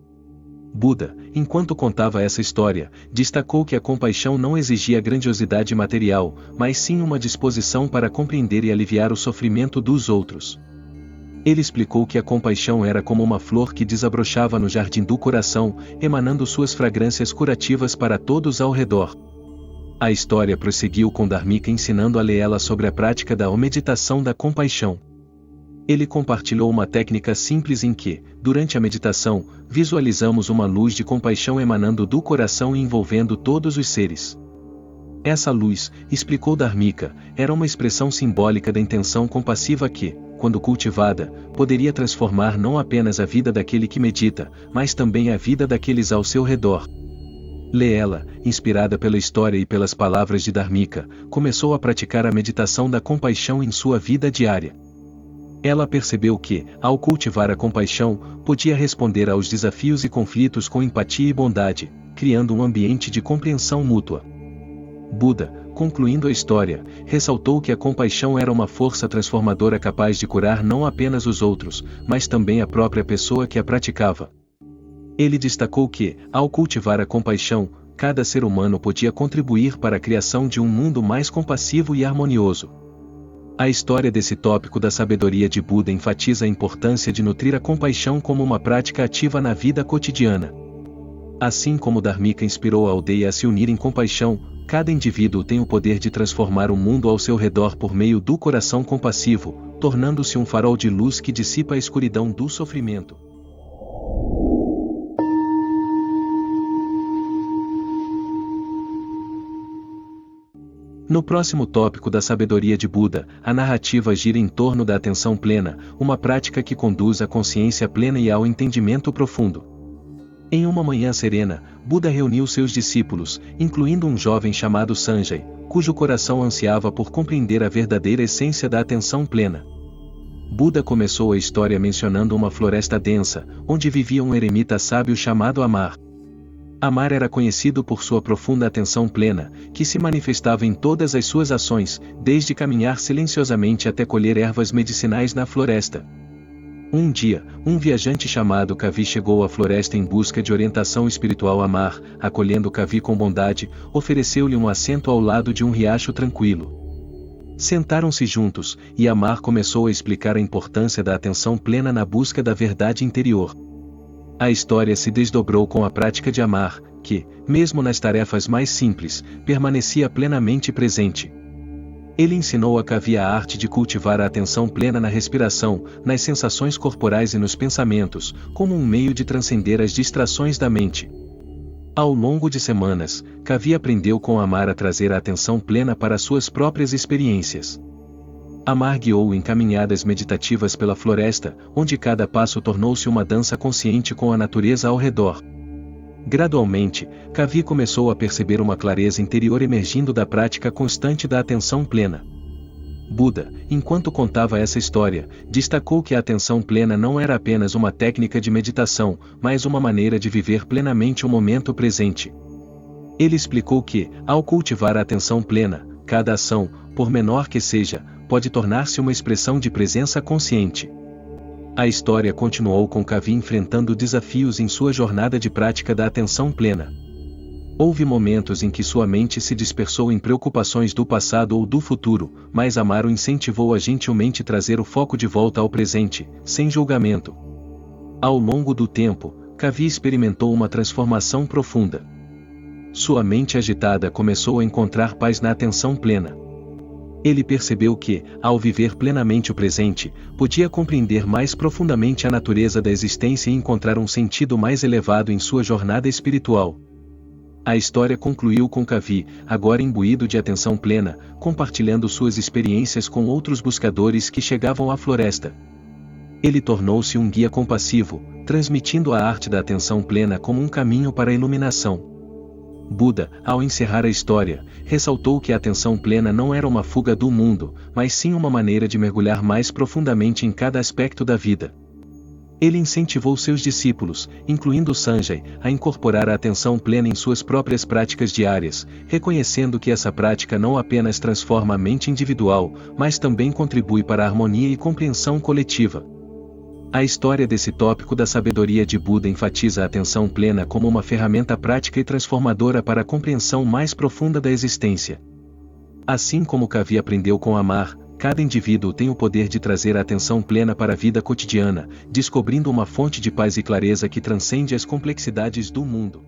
Speaker 1: Buda, enquanto contava essa história, destacou que a compaixão não exigia grandiosidade material, mas sim uma disposição para compreender e aliviar o sofrimento dos outros. Ele explicou que a compaixão era como uma flor que desabrochava no jardim do coração, emanando suas fragrâncias curativas para todos ao redor. A história prosseguiu com Dharmika ensinando a Leela sobre a prática da meditação da compaixão. Ele compartilhou uma técnica simples em que, durante a meditação, visualizamos uma luz de compaixão emanando do coração e envolvendo todos os seres. Essa luz, explicou Dharmika, era uma expressão simbólica da intenção compassiva que, quando cultivada, poderia transformar não apenas a vida daquele que medita, mas também a vida daqueles ao seu redor. Leela, inspirada pela história e pelas palavras de Dharmika, começou a praticar a meditação da compaixão em sua vida diária. Ela percebeu que, ao cultivar a compaixão, podia responder aos desafios e conflitos com empatia e bondade, criando um ambiente de compreensão mútua. Buda, concluindo a história, ressaltou que a compaixão era uma força transformadora capaz de curar não apenas os outros, mas também a própria pessoa que a praticava. Ele destacou que, ao cultivar a compaixão, cada ser humano podia contribuir para a criação de um mundo mais compassivo e harmonioso. A história desse tópico da sabedoria de Buda enfatiza a importância de nutrir a compaixão como uma prática ativa na vida cotidiana. Assim como Dharmika inspirou a aldeia a se unir em compaixão, cada indivíduo tem o poder de transformar o mundo ao seu redor por meio do coração compassivo, tornando-se um farol de luz que dissipa a escuridão do sofrimento. No próximo tópico da sabedoria de Buda, a narrativa gira em torno da atenção plena, uma prática que conduz à consciência plena e ao entendimento profundo. Em uma manhã serena, Buda reuniu seus discípulos, incluindo um jovem chamado Sanjay, cujo coração ansiava por compreender a verdadeira essência da atenção plena. Buda começou a história mencionando uma floresta densa, onde vivia um eremita sábio chamado Amar. Amar era conhecido por sua profunda atenção plena, que se manifestava em todas as suas ações, desde caminhar silenciosamente até colher ervas medicinais na floresta. Um dia, um viajante chamado Kavi chegou à floresta em busca de orientação espiritual. Amar, acolhendo Kavi com bondade, ofereceu-lhe um assento ao lado de um riacho tranquilo. Sentaram-se juntos, e Amar começou a explicar a importância da atenção plena na busca da verdade interior. A história se desdobrou com a prática de Amar, que, mesmo nas tarefas mais simples, permanecia plenamente presente. Ele ensinou a Kavi a arte de cultivar a atenção plena na respiração, nas sensações corporais e nos pensamentos, como um meio de transcender as distrações da mente. Ao longo de semanas, Kavi aprendeu com Amar a trazer a atenção plena para suas próprias experiências. Amar guiou-o em caminhadas meditativas pela floresta, onde cada passo tornou-se uma dança consciente com a natureza ao redor. Gradualmente, Kavi começou a perceber uma clareza interior emergindo da prática constante da atenção plena. Buda, enquanto contava essa história, destacou que a atenção plena não era apenas uma técnica de meditação, mas uma maneira de viver plenamente o momento presente. Ele explicou que, ao cultivar a atenção plena, cada ação, por menor que seja, pode tornar-se uma expressão de presença consciente. A história continuou com Kavi enfrentando desafios em sua jornada de prática da atenção plena. Houve momentos em que sua mente se dispersou em preocupações do passado ou do futuro, mas Amar o incentivou a gentilmente trazer o foco de volta ao presente, sem julgamento. Ao longo do tempo, Kavi experimentou uma transformação profunda. Sua mente agitada começou a encontrar paz na atenção plena. Ele percebeu que, ao viver plenamente o presente, podia compreender mais profundamente a natureza da existência e encontrar um sentido mais elevado em sua jornada espiritual. A história concluiu com Kavi, agora imbuído de atenção plena, compartilhando suas experiências com outros buscadores que chegavam à floresta. Ele tornou-se um guia compassivo, transmitindo a arte da atenção plena como um caminho para a iluminação. Buda, ao encerrar a história, ressaltou que a atenção plena não era uma fuga do mundo, mas sim uma maneira de mergulhar mais profundamente em cada aspecto da vida. Ele incentivou seus discípulos, incluindo Sanjay, a incorporar a atenção plena em suas próprias práticas diárias, reconhecendo que essa prática não apenas transforma a mente individual, mas também contribui para a harmonia e compreensão coletiva. A história desse tópico da sabedoria de Buda enfatiza a atenção plena como uma ferramenta prática e transformadora para a compreensão mais profunda da existência. Assim como Kavi aprendeu com Amar, cada indivíduo tem o poder de trazer a atenção plena para a vida cotidiana, descobrindo uma fonte de paz e clareza que transcende as complexidades do mundo.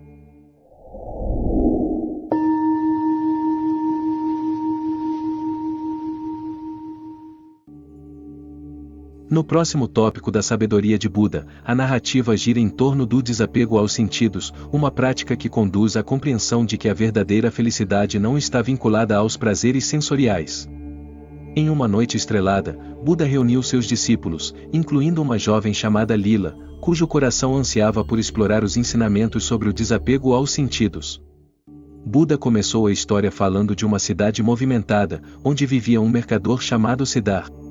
Speaker 1: No próximo tópico da sabedoria de Buda, a narrativa gira em torno do desapego aos sentidos, uma prática que conduz à compreensão de que a verdadeira felicidade não está vinculada aos prazeres sensoriais. Em uma noite estrelada, Buda reuniu seus discípulos, incluindo uma jovem chamada Lila, cujo coração ansiava por explorar os ensinamentos sobre o desapego aos sentidos. Buda começou a história falando de uma cidade movimentada, onde vivia um mercador chamado Siddhartha.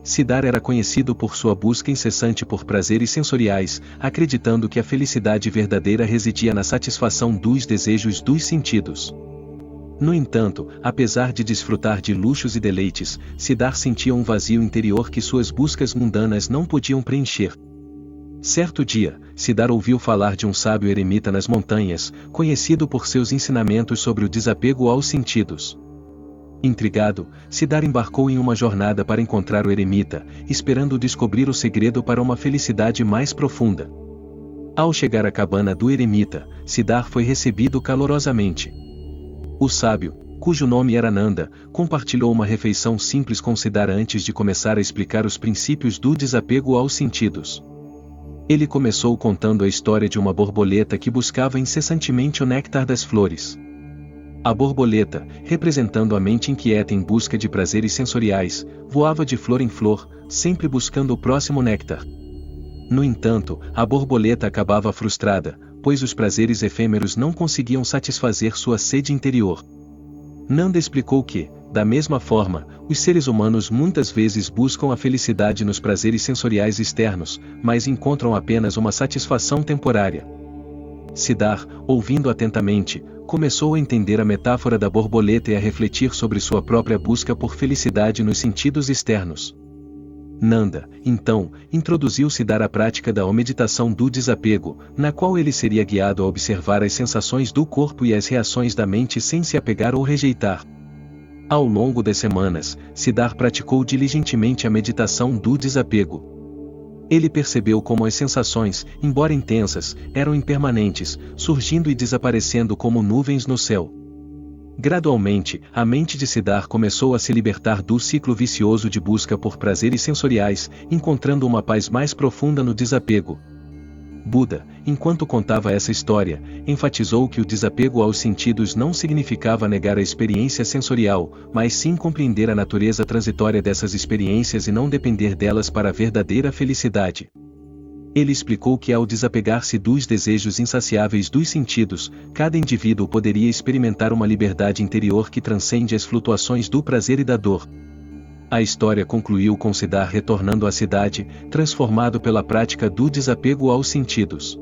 Speaker 1: Siddhar era conhecido por sua busca incessante por prazeres sensoriais, acreditando que a felicidade verdadeira residia na satisfação dos desejos dos sentidos. No entanto, apesar de desfrutar de luxos e deleites, Siddhar sentia um vazio interior que suas buscas mundanas não podiam preencher. Certo dia, Siddhar ouviu falar de um sábio eremita nas montanhas, conhecido por seus ensinamentos sobre o desapego aos sentidos. Intrigado, Siddhar embarcou em uma jornada para encontrar o eremita, esperando descobrir o segredo para uma felicidade mais profunda. Ao chegar à cabana do eremita, Siddhar foi recebido calorosamente. O sábio, cujo nome era Nanda, compartilhou uma refeição simples com Siddhar antes de começar a explicar os princípios do desapego aos sentidos. Ele começou contando a história de uma borboleta que buscava incessantemente o néctar das flores. A borboleta, representando a mente inquieta em busca de prazeres sensoriais, voava de flor em flor, sempre buscando o próximo néctar. No entanto, a borboleta acabava frustrada, pois os prazeres efêmeros não conseguiam satisfazer sua sede interior. Nanda explicou que, da mesma forma, os seres humanos muitas vezes buscam a felicidade nos prazeres sensoriais externos, mas encontram apenas uma satisfação temporária. Siddhar, ouvindo atentamente, começou a entender a metáfora da borboleta e a refletir sobre sua própria busca por felicidade nos sentidos externos. Nanda, então, introduziu Siddhar à prática da meditação do desapego, na qual ele seria guiado a observar as sensações do corpo e as reações da mente sem se apegar ou rejeitar. Ao longo das semanas, Siddhar praticou diligentemente a meditação do desapego. Ele percebeu como as sensações, embora intensas, eram impermanentes, surgindo e desaparecendo como nuvens no céu. Gradualmente, a mente de Siddhar começou a se libertar do ciclo vicioso de busca por prazeres sensoriais, encontrando uma paz mais profunda no desapego. Buda, enquanto contava essa história, enfatizou que o desapego aos sentidos não significava negar a experiência sensorial, mas sim compreender a natureza transitória dessas experiências e não depender delas para a verdadeira felicidade. Ele explicou que ao desapegar-se dos desejos insaciáveis dos sentidos, cada indivíduo poderia experimentar uma liberdade interior que transcende as flutuações do prazer e da dor. A história concluiu com Siddhar retornando à cidade, transformado pela prática do desapego aos sentidos.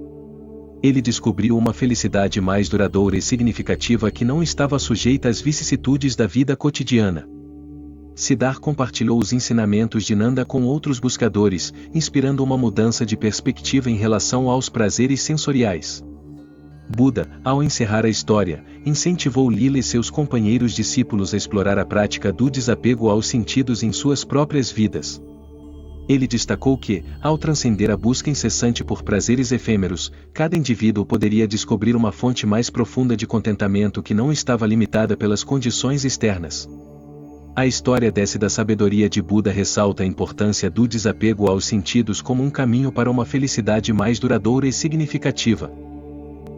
Speaker 1: Ele descobriu uma felicidade mais duradoura e significativa que não estava sujeita às vicissitudes da vida cotidiana. Siddhar compartilhou os ensinamentos de Nanda com outros buscadores, inspirando uma mudança de perspectiva em relação aos prazeres sensoriais. Buda, ao encerrar a história, incentivou Lila e seus companheiros discípulos a explorar a prática do desapego aos sentidos em suas próprias vidas. Ele destacou que, ao transcender a busca incessante por prazeres efêmeros, cada indivíduo poderia descobrir uma fonte mais profunda de contentamento que não estava limitada pelas condições externas. A história da sabedoria de Buda ressalta a importância do desapego aos sentidos como um caminho para uma felicidade mais duradoura e significativa.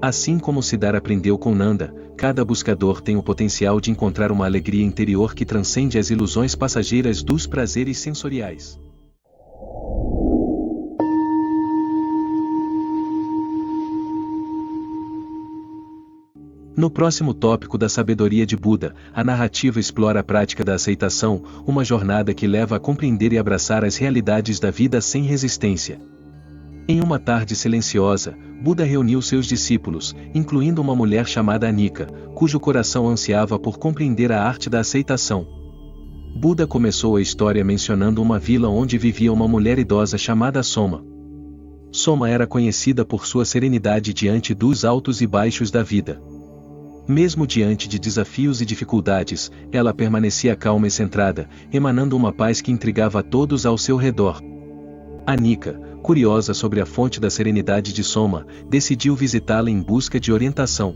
Speaker 1: Assim como Siddhar aprendeu com Nanda, cada buscador tem o potencial de encontrar uma alegria interior que transcende as ilusões passageiras dos prazeres sensoriais. No próximo tópico da sabedoria de Buda, a narrativa explora a prática da aceitação, uma jornada que leva a compreender e abraçar as realidades da vida sem resistência. Em uma tarde silenciosa, Buda reuniu seus discípulos, incluindo uma mulher chamada Anika, cujo coração ansiava por compreender a arte da aceitação. Buda começou a história mencionando uma vila onde vivia uma mulher idosa chamada Soma. Soma era conhecida por sua serenidade diante dos altos e baixos da vida. Mesmo diante de desafios e dificuldades, ela permanecia calma e centrada, emanando uma paz que intrigava a todos ao seu redor. Anika, curiosa sobre a fonte da serenidade de Soma, decidiu visitá-la em busca de orientação.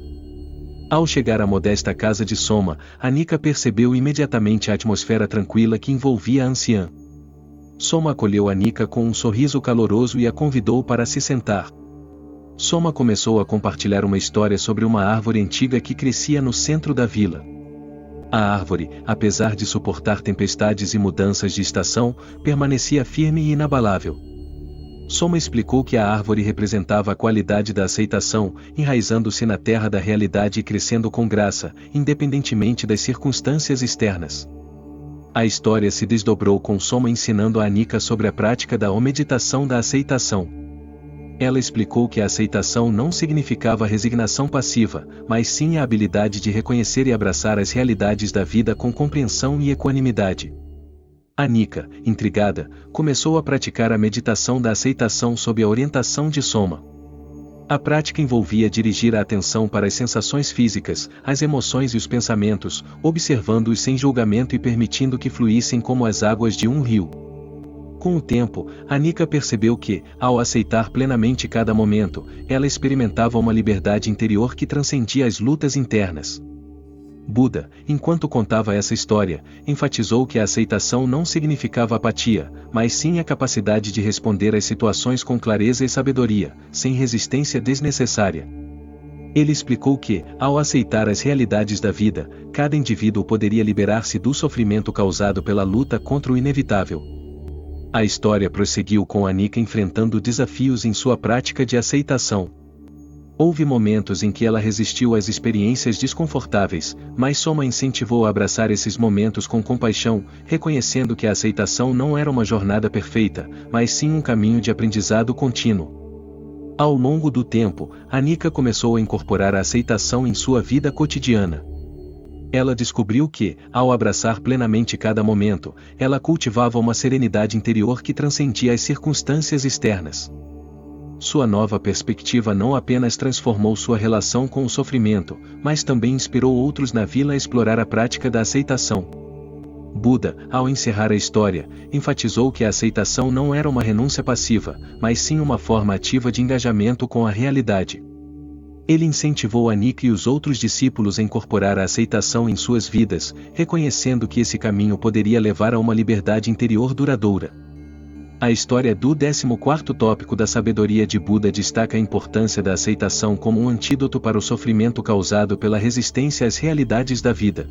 Speaker 1: Ao chegar à modesta casa de Soma, Anika percebeu imediatamente a atmosfera tranquila que envolvia a anciã. Soma acolheu Anika com um sorriso caloroso e a convidou para se sentar. Soma começou a compartilhar uma história sobre uma árvore antiga que crescia no centro da vila. A árvore, apesar de suportar tempestades e mudanças de estação, permanecia firme e inabalável. Soma explicou que a árvore representava a qualidade da aceitação, enraizando-se na terra da realidade e crescendo com graça, independentemente das circunstâncias externas. A história se desdobrou com Soma ensinando a Anika sobre a prática da meditação da aceitação. Ela explicou que a aceitação não significava resignação passiva, mas sim a habilidade de reconhecer e abraçar as realidades da vida com compreensão e equanimidade. Anika, intrigada, começou a praticar a meditação da aceitação sob a orientação de Soma. A prática envolvia dirigir a atenção para as sensações físicas, as emoções e os pensamentos, observando-os sem julgamento e permitindo que fluíssem como as águas de um rio. Com o tempo, Anika percebeu que, ao aceitar plenamente cada momento, ela experimentava uma liberdade interior que transcendia as lutas internas. Buda, enquanto contava essa história, enfatizou que a aceitação não significava apatia, mas sim a capacidade de responder às situações com clareza e sabedoria, sem resistência desnecessária. Ele explicou que, ao aceitar as realidades da vida, cada indivíduo poderia liberar-se do sofrimento causado pela luta contra o inevitável. A história prosseguiu com Anika enfrentando desafios em sua prática de aceitação. Houve momentos em que ela resistiu às experiências desconfortáveis, mas Soma incentivou a abraçar esses momentos com compaixão, reconhecendo que a aceitação não era uma jornada perfeita, mas sim um caminho de aprendizado contínuo. Ao longo do tempo, Anika começou a incorporar a aceitação em sua vida cotidiana. Ela descobriu que, ao abraçar plenamente cada momento, ela cultivava uma serenidade interior que transcendia as circunstâncias externas. Sua nova perspectiva não apenas transformou sua relação com o sofrimento, mas também inspirou outros na vila a explorar a prática da aceitação. Buda, ao encerrar a história, enfatizou que a aceitação não era uma renúncia passiva, mas sim uma forma ativa de engajamento com a realidade. Ele incentivou Anika e os outros discípulos a incorporar a aceitação em suas vidas, reconhecendo que esse caminho poderia levar a uma liberdade interior duradoura. A história do 14º tópico da sabedoria de Buda destaca a importância da aceitação como um antídoto para o sofrimento causado pela resistência às realidades da vida.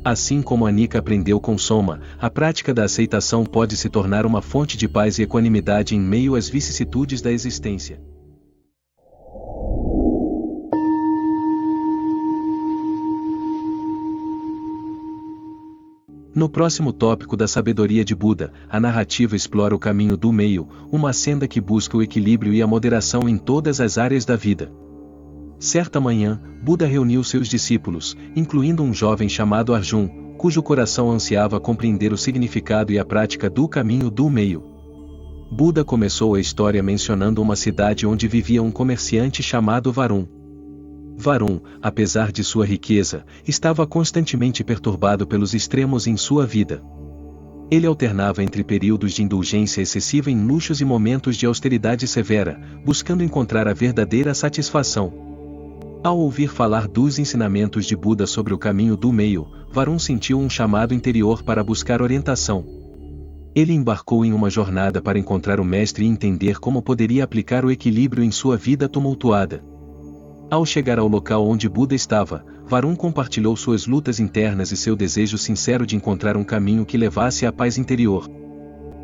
Speaker 1: Assim como Anika aprendeu com Soma, a prática da aceitação pode se tornar uma fonte de paz e equanimidade em meio às vicissitudes da existência. No próximo tópico da sabedoria de Buda, a narrativa explora o caminho do meio, uma senda que busca o equilíbrio e a moderação em todas as áreas da vida. Certa manhã, Buda reuniu seus discípulos, incluindo um jovem chamado Arjun, cujo coração ansiava compreender o significado e a prática do caminho do meio. Buda começou a história mencionando uma cidade onde vivia um comerciante chamado Varun. Varun, apesar de sua riqueza, estava constantemente perturbado pelos extremos em sua vida. Ele alternava entre períodos de indulgência excessiva em luxos e momentos de austeridade severa, buscando encontrar a verdadeira satisfação. Ao ouvir falar dos ensinamentos de Buda sobre o caminho do meio, Varun sentiu um chamado interior para buscar orientação. Ele embarcou em uma jornada para encontrar o mestre e entender como poderia aplicar o equilíbrio em sua vida tumultuada. Ao chegar ao local onde Buda estava, Varun compartilhou suas lutas internas e seu desejo sincero de encontrar um caminho que levasse à paz interior.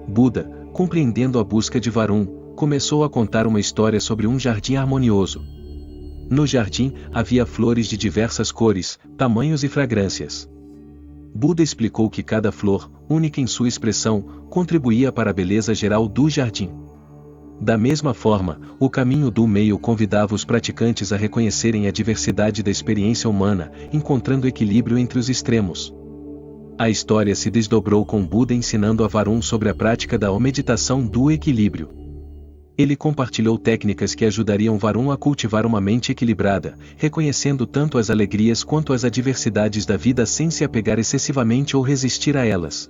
Speaker 1: Buda, compreendendo a busca de Varun, começou a contar uma história sobre um jardim harmonioso. No jardim, havia flores de diversas cores, tamanhos e fragrâncias. Buda explicou que cada flor, única em sua expressão, contribuía para a beleza geral do jardim. Da mesma forma, o caminho do meio convidava os praticantes a reconhecerem a diversidade da experiência humana, encontrando equilíbrio entre os extremos. A história se desdobrou com Buda ensinando a Varun sobre a prática da meditação do equilíbrio. Ele compartilhou técnicas que ajudariam Varun a cultivar uma mente equilibrada, reconhecendo tanto as alegrias quanto as adversidades da vida sem se apegar excessivamente ou resistir a elas.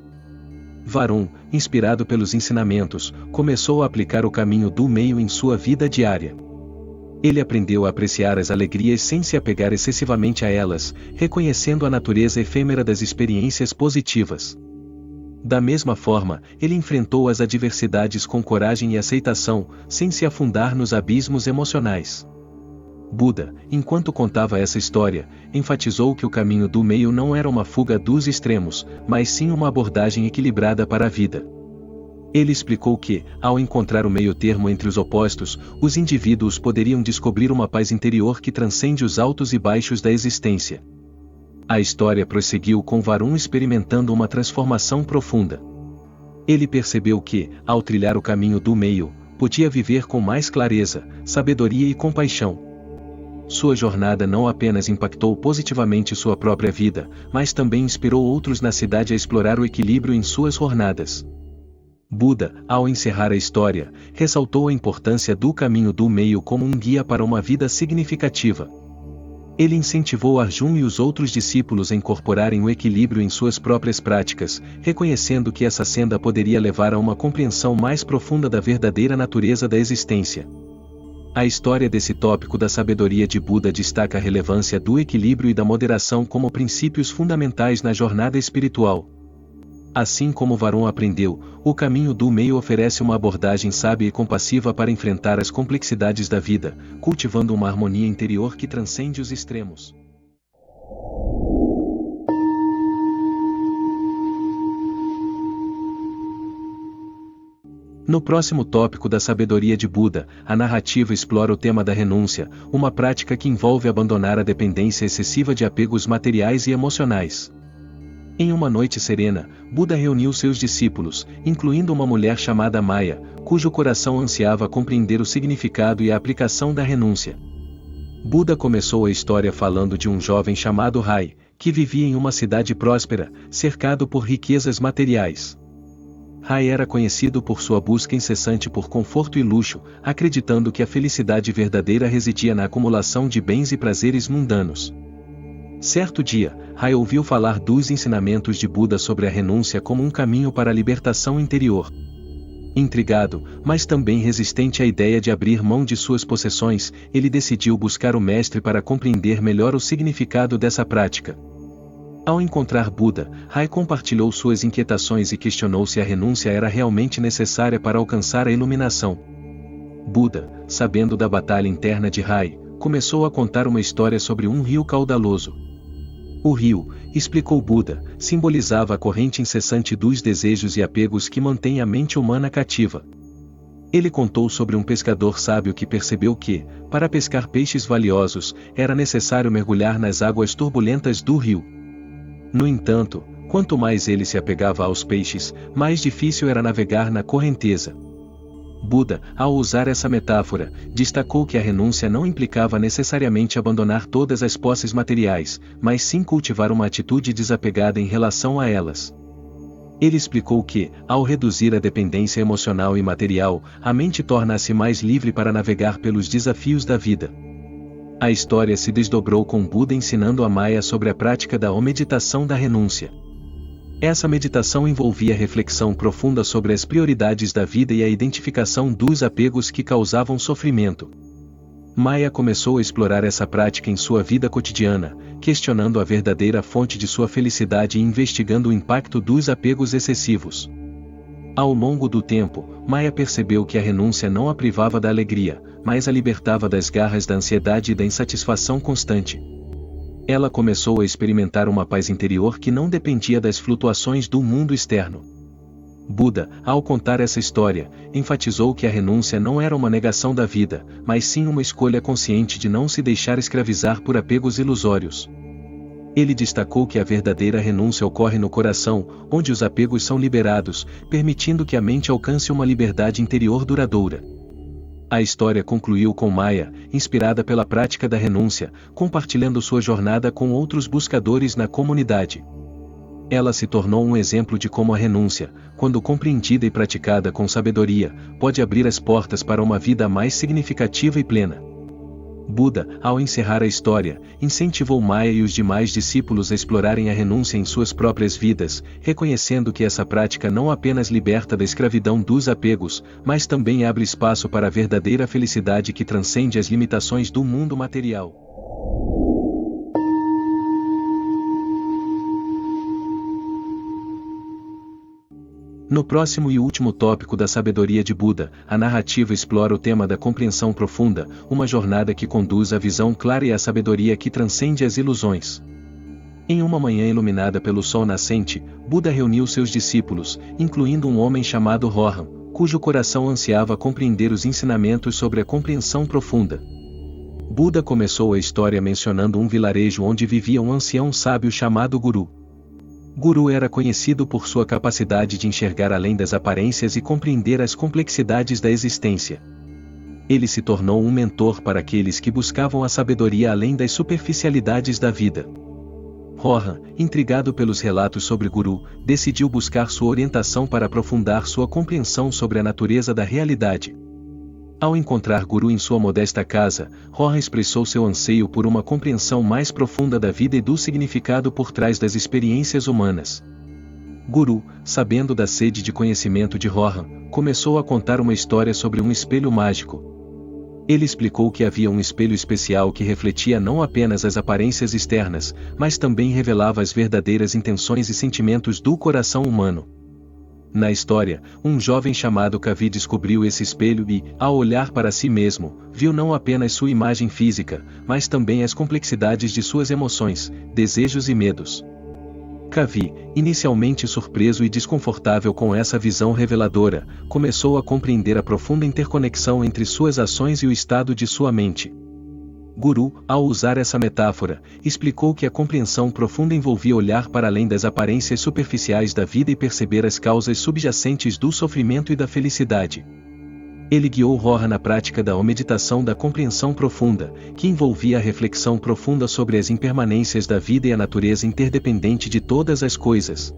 Speaker 1: Varun, inspirado pelos ensinamentos, começou a aplicar o caminho do meio em sua vida diária. Ele aprendeu a apreciar as alegrias sem se apegar excessivamente a elas, reconhecendo a natureza efêmera das experiências positivas. Da mesma forma, ele enfrentou as adversidades com coragem e aceitação, sem se afundar nos abismos emocionais. Buda, enquanto contava essa história, enfatizou que o caminho do meio não era uma fuga dos extremos, mas sim uma abordagem equilibrada para a vida. Ele explicou que, ao encontrar o meio-termo entre os opostos, os indivíduos poderiam descobrir uma paz interior que transcende os altos e baixos da existência. A história prosseguiu com Varun experimentando uma transformação profunda. Ele percebeu que, ao trilhar o caminho do meio, podia viver com mais clareza, sabedoria e compaixão. Sua jornada não apenas impactou positivamente sua própria vida, mas também inspirou outros na cidade a explorar o equilíbrio em suas jornadas. Buda, ao encerrar a história, ressaltou a importância do caminho do meio como um guia para uma vida significativa. Ele incentivou Arjuna e os outros discípulos a incorporarem o equilíbrio em suas próprias práticas, reconhecendo que essa senda poderia levar a uma compreensão mais profunda da verdadeira natureza da existência. A história desse tópico da sabedoria de Buda destaca a relevância do equilíbrio e da moderação como princípios fundamentais na jornada espiritual. Assim como Varun aprendeu, o caminho do meio oferece uma abordagem sábia e compassiva para enfrentar as complexidades da vida, cultivando uma harmonia interior que transcende os extremos. No próximo tópico da sabedoria de Buda, a narrativa explora o tema da renúncia, uma prática que envolve abandonar a dependência excessiva de apegos materiais e emocionais. Em uma noite serena, Buda reuniu seus discípulos, incluindo uma mulher chamada Maya, cujo coração ansiava compreender o significado e a aplicação da renúncia. Buda começou a história falando de um jovem chamado Rai, que vivia em uma cidade próspera, cercado por riquezas materiais. Rai era conhecido por sua busca incessante por conforto e luxo, acreditando que a felicidade verdadeira residia na acumulação de bens e prazeres mundanos. Certo dia, Rai ouviu falar dos ensinamentos de Buda sobre a renúncia como um caminho para a libertação interior. Intrigado, mas também resistente à ideia de abrir mão de suas possessões, ele decidiu buscar o mestre para compreender melhor o significado dessa prática. Ao encontrar Buda, Rai compartilhou suas inquietações e questionou se a renúncia era realmente necessária para alcançar a iluminação. Buda, sabendo da batalha interna de Rai, começou a contar uma história sobre um rio caudaloso. O rio, explicou Buda, simbolizava a corrente incessante dos desejos e apegos que mantém a mente humana cativa. Ele contou sobre um pescador sábio que percebeu que, para pescar peixes valiosos, era necessário mergulhar nas águas turbulentas do rio. No entanto, quanto mais ele se apegava aos peixes, mais difícil era navegar na correnteza. Buda, ao usar essa metáfora, destacou que a renúncia não implicava necessariamente abandonar todas as posses materiais, mas sim cultivar uma atitude desapegada em relação a elas. Ele explicou que, ao reduzir a dependência emocional e material, a mente torna-se mais livre para navegar pelos desafios da vida. A história se desdobrou com Buda ensinando a Maya sobre a prática da meditação da renúncia. Essa meditação envolvia reflexão profunda sobre as prioridades da vida e a identificação dos apegos que causavam sofrimento. Maya começou a explorar essa prática em sua vida cotidiana, questionando a verdadeira fonte de sua felicidade e investigando o impacto dos apegos excessivos. Ao longo do tempo, Maya percebeu que a renúncia não a privava da alegria, mas a libertava das garras da ansiedade e da insatisfação constante. Ela começou a experimentar uma paz interior que não dependia das flutuações do mundo externo. Buda, ao contar essa história, enfatizou que a renúncia não era uma negação da vida, mas sim uma escolha consciente de não se deixar escravizar por apegos ilusórios. Ele destacou que a verdadeira renúncia ocorre no coração, onde os apegos são liberados, permitindo que a mente alcance uma liberdade interior duradoura. A história concluiu com Maya, inspirada pela prática da renúncia, compartilhando sua jornada com outros buscadores na comunidade. Ela se tornou um exemplo de como a renúncia, quando compreendida e praticada com sabedoria, pode abrir as portas para uma vida mais significativa e plena. Buda, ao encerrar a história, incentivou Maya e os demais discípulos a explorarem a renúncia em suas próprias vidas, reconhecendo que essa prática não apenas liberta da escravidão dos apegos, mas também abre espaço para a verdadeira felicidade que transcende as limitações do mundo material. No próximo e último tópico da sabedoria de Buda, a narrativa explora o tema da compreensão profunda, uma jornada que conduz à visão clara e à sabedoria que transcende as ilusões. Em uma manhã iluminada pelo sol nascente, Buda reuniu seus discípulos, incluindo um homem chamado Rohan, cujo coração ansiava compreender os ensinamentos sobre a compreensão profunda. Buda começou a história mencionando um vilarejo onde vivia um ancião sábio chamado Guru. Guru era conhecido por sua capacidade de enxergar além das aparências e compreender as complexidades da existência. Ele se tornou um mentor para aqueles que buscavam a sabedoria além das superficialidades da vida. Rohan, intrigado pelos relatos sobre Guru, decidiu buscar sua orientação para aprofundar sua compreensão sobre a natureza da realidade. Ao encontrar Guru em sua modesta casa, Rohan expressou seu anseio por uma compreensão mais profunda da vida e do significado por trás das experiências humanas. Guru, sabendo da sede de conhecimento de Rohan, começou a contar uma história sobre um espelho mágico. Ele explicou que havia um espelho especial que refletia não apenas as aparências externas, mas também revelava as verdadeiras intenções e sentimentos do coração humano. Na história, um jovem chamado Kavi descobriu esse espelho e, ao olhar para si mesmo, viu não apenas sua imagem física, mas também as complexidades de suas emoções, desejos e medos. Kavi, inicialmente surpreso e desconfortável com essa visão reveladora, começou a compreender a profunda interconexão entre suas ações e o estado de sua mente. Guru, ao usar essa metáfora, explicou que a compreensão profunda envolvia olhar para além das aparências superficiais da vida e perceber as causas subjacentes do sofrimento e da felicidade. Ele guiou Rohan na prática da meditação da compreensão profunda, que envolvia a reflexão profunda sobre as impermanências da vida e a natureza interdependente de todas as coisas.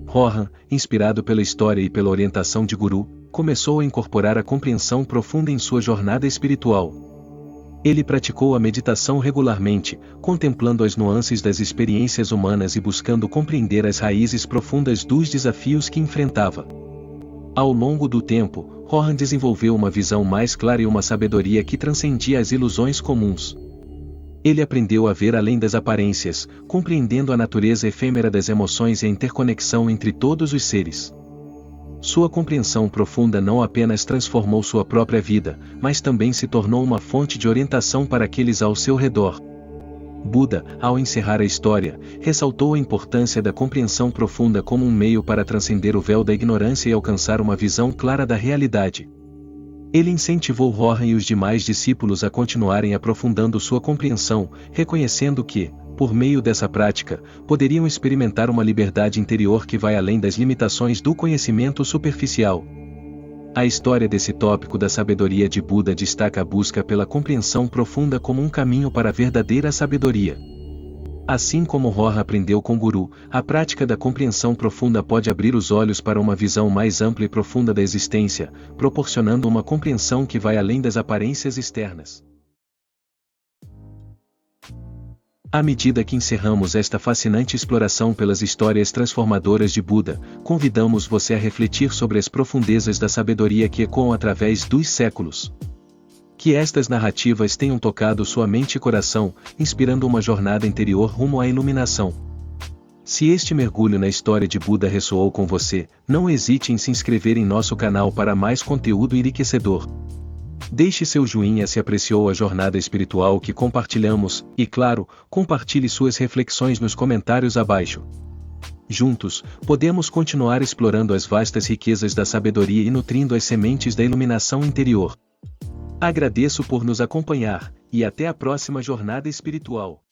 Speaker 1: Rohan, inspirado pela história e pela orientação de Guru, começou a incorporar a compreensão profunda em sua jornada espiritual. Ele praticou a meditação regularmente, contemplando as nuances das experiências humanas e buscando compreender as raízes profundas dos desafios que enfrentava. Ao longo do tempo, Rohan desenvolveu uma visão mais clara e uma sabedoria que transcendia as ilusões comuns. Ele aprendeu a ver além das aparências, compreendendo a natureza efêmera das emoções e a interconexão entre todos os seres. Sua compreensão profunda não apenas transformou sua própria vida, mas também se tornou uma fonte de orientação para aqueles ao seu redor. Buda, ao encerrar a história, ressaltou a importância da compreensão profunda como um meio para transcender o véu da ignorância e alcançar uma visão clara da realidade. Ele incentivou Rohan e os demais discípulos a continuarem aprofundando sua compreensão, reconhecendo que, por meio dessa prática, poderiam experimentar uma liberdade interior que vai além das limitações do conhecimento superficial. A história desse tópico da sabedoria de Buda destaca a busca pela compreensão profunda como um caminho para a verdadeira sabedoria. Assim como Rohan aprendeu com Guru, a prática da compreensão profunda pode abrir os olhos para uma visão mais ampla e profunda da existência, proporcionando uma compreensão que vai além das aparências externas. À medida que encerramos esta fascinante exploração pelas histórias transformadoras de Buda, convidamos você a refletir sobre as profundezas da sabedoria que ecoam através dos séculos. Que estas narrativas tenham tocado sua mente e coração, inspirando uma jornada interior rumo à iluminação. Se este mergulho na história de Buda ressoou com você, não hesite em se inscrever em nosso canal para mais conteúdo enriquecedor. Deixe seu joinha se apreciou a jornada espiritual que compartilhamos, e claro, compartilhe suas reflexões nos comentários abaixo. Juntos, podemos continuar explorando as vastas riquezas da sabedoria e nutrindo as sementes da iluminação interior. Agradeço por nos acompanhar, e até a próxima jornada espiritual.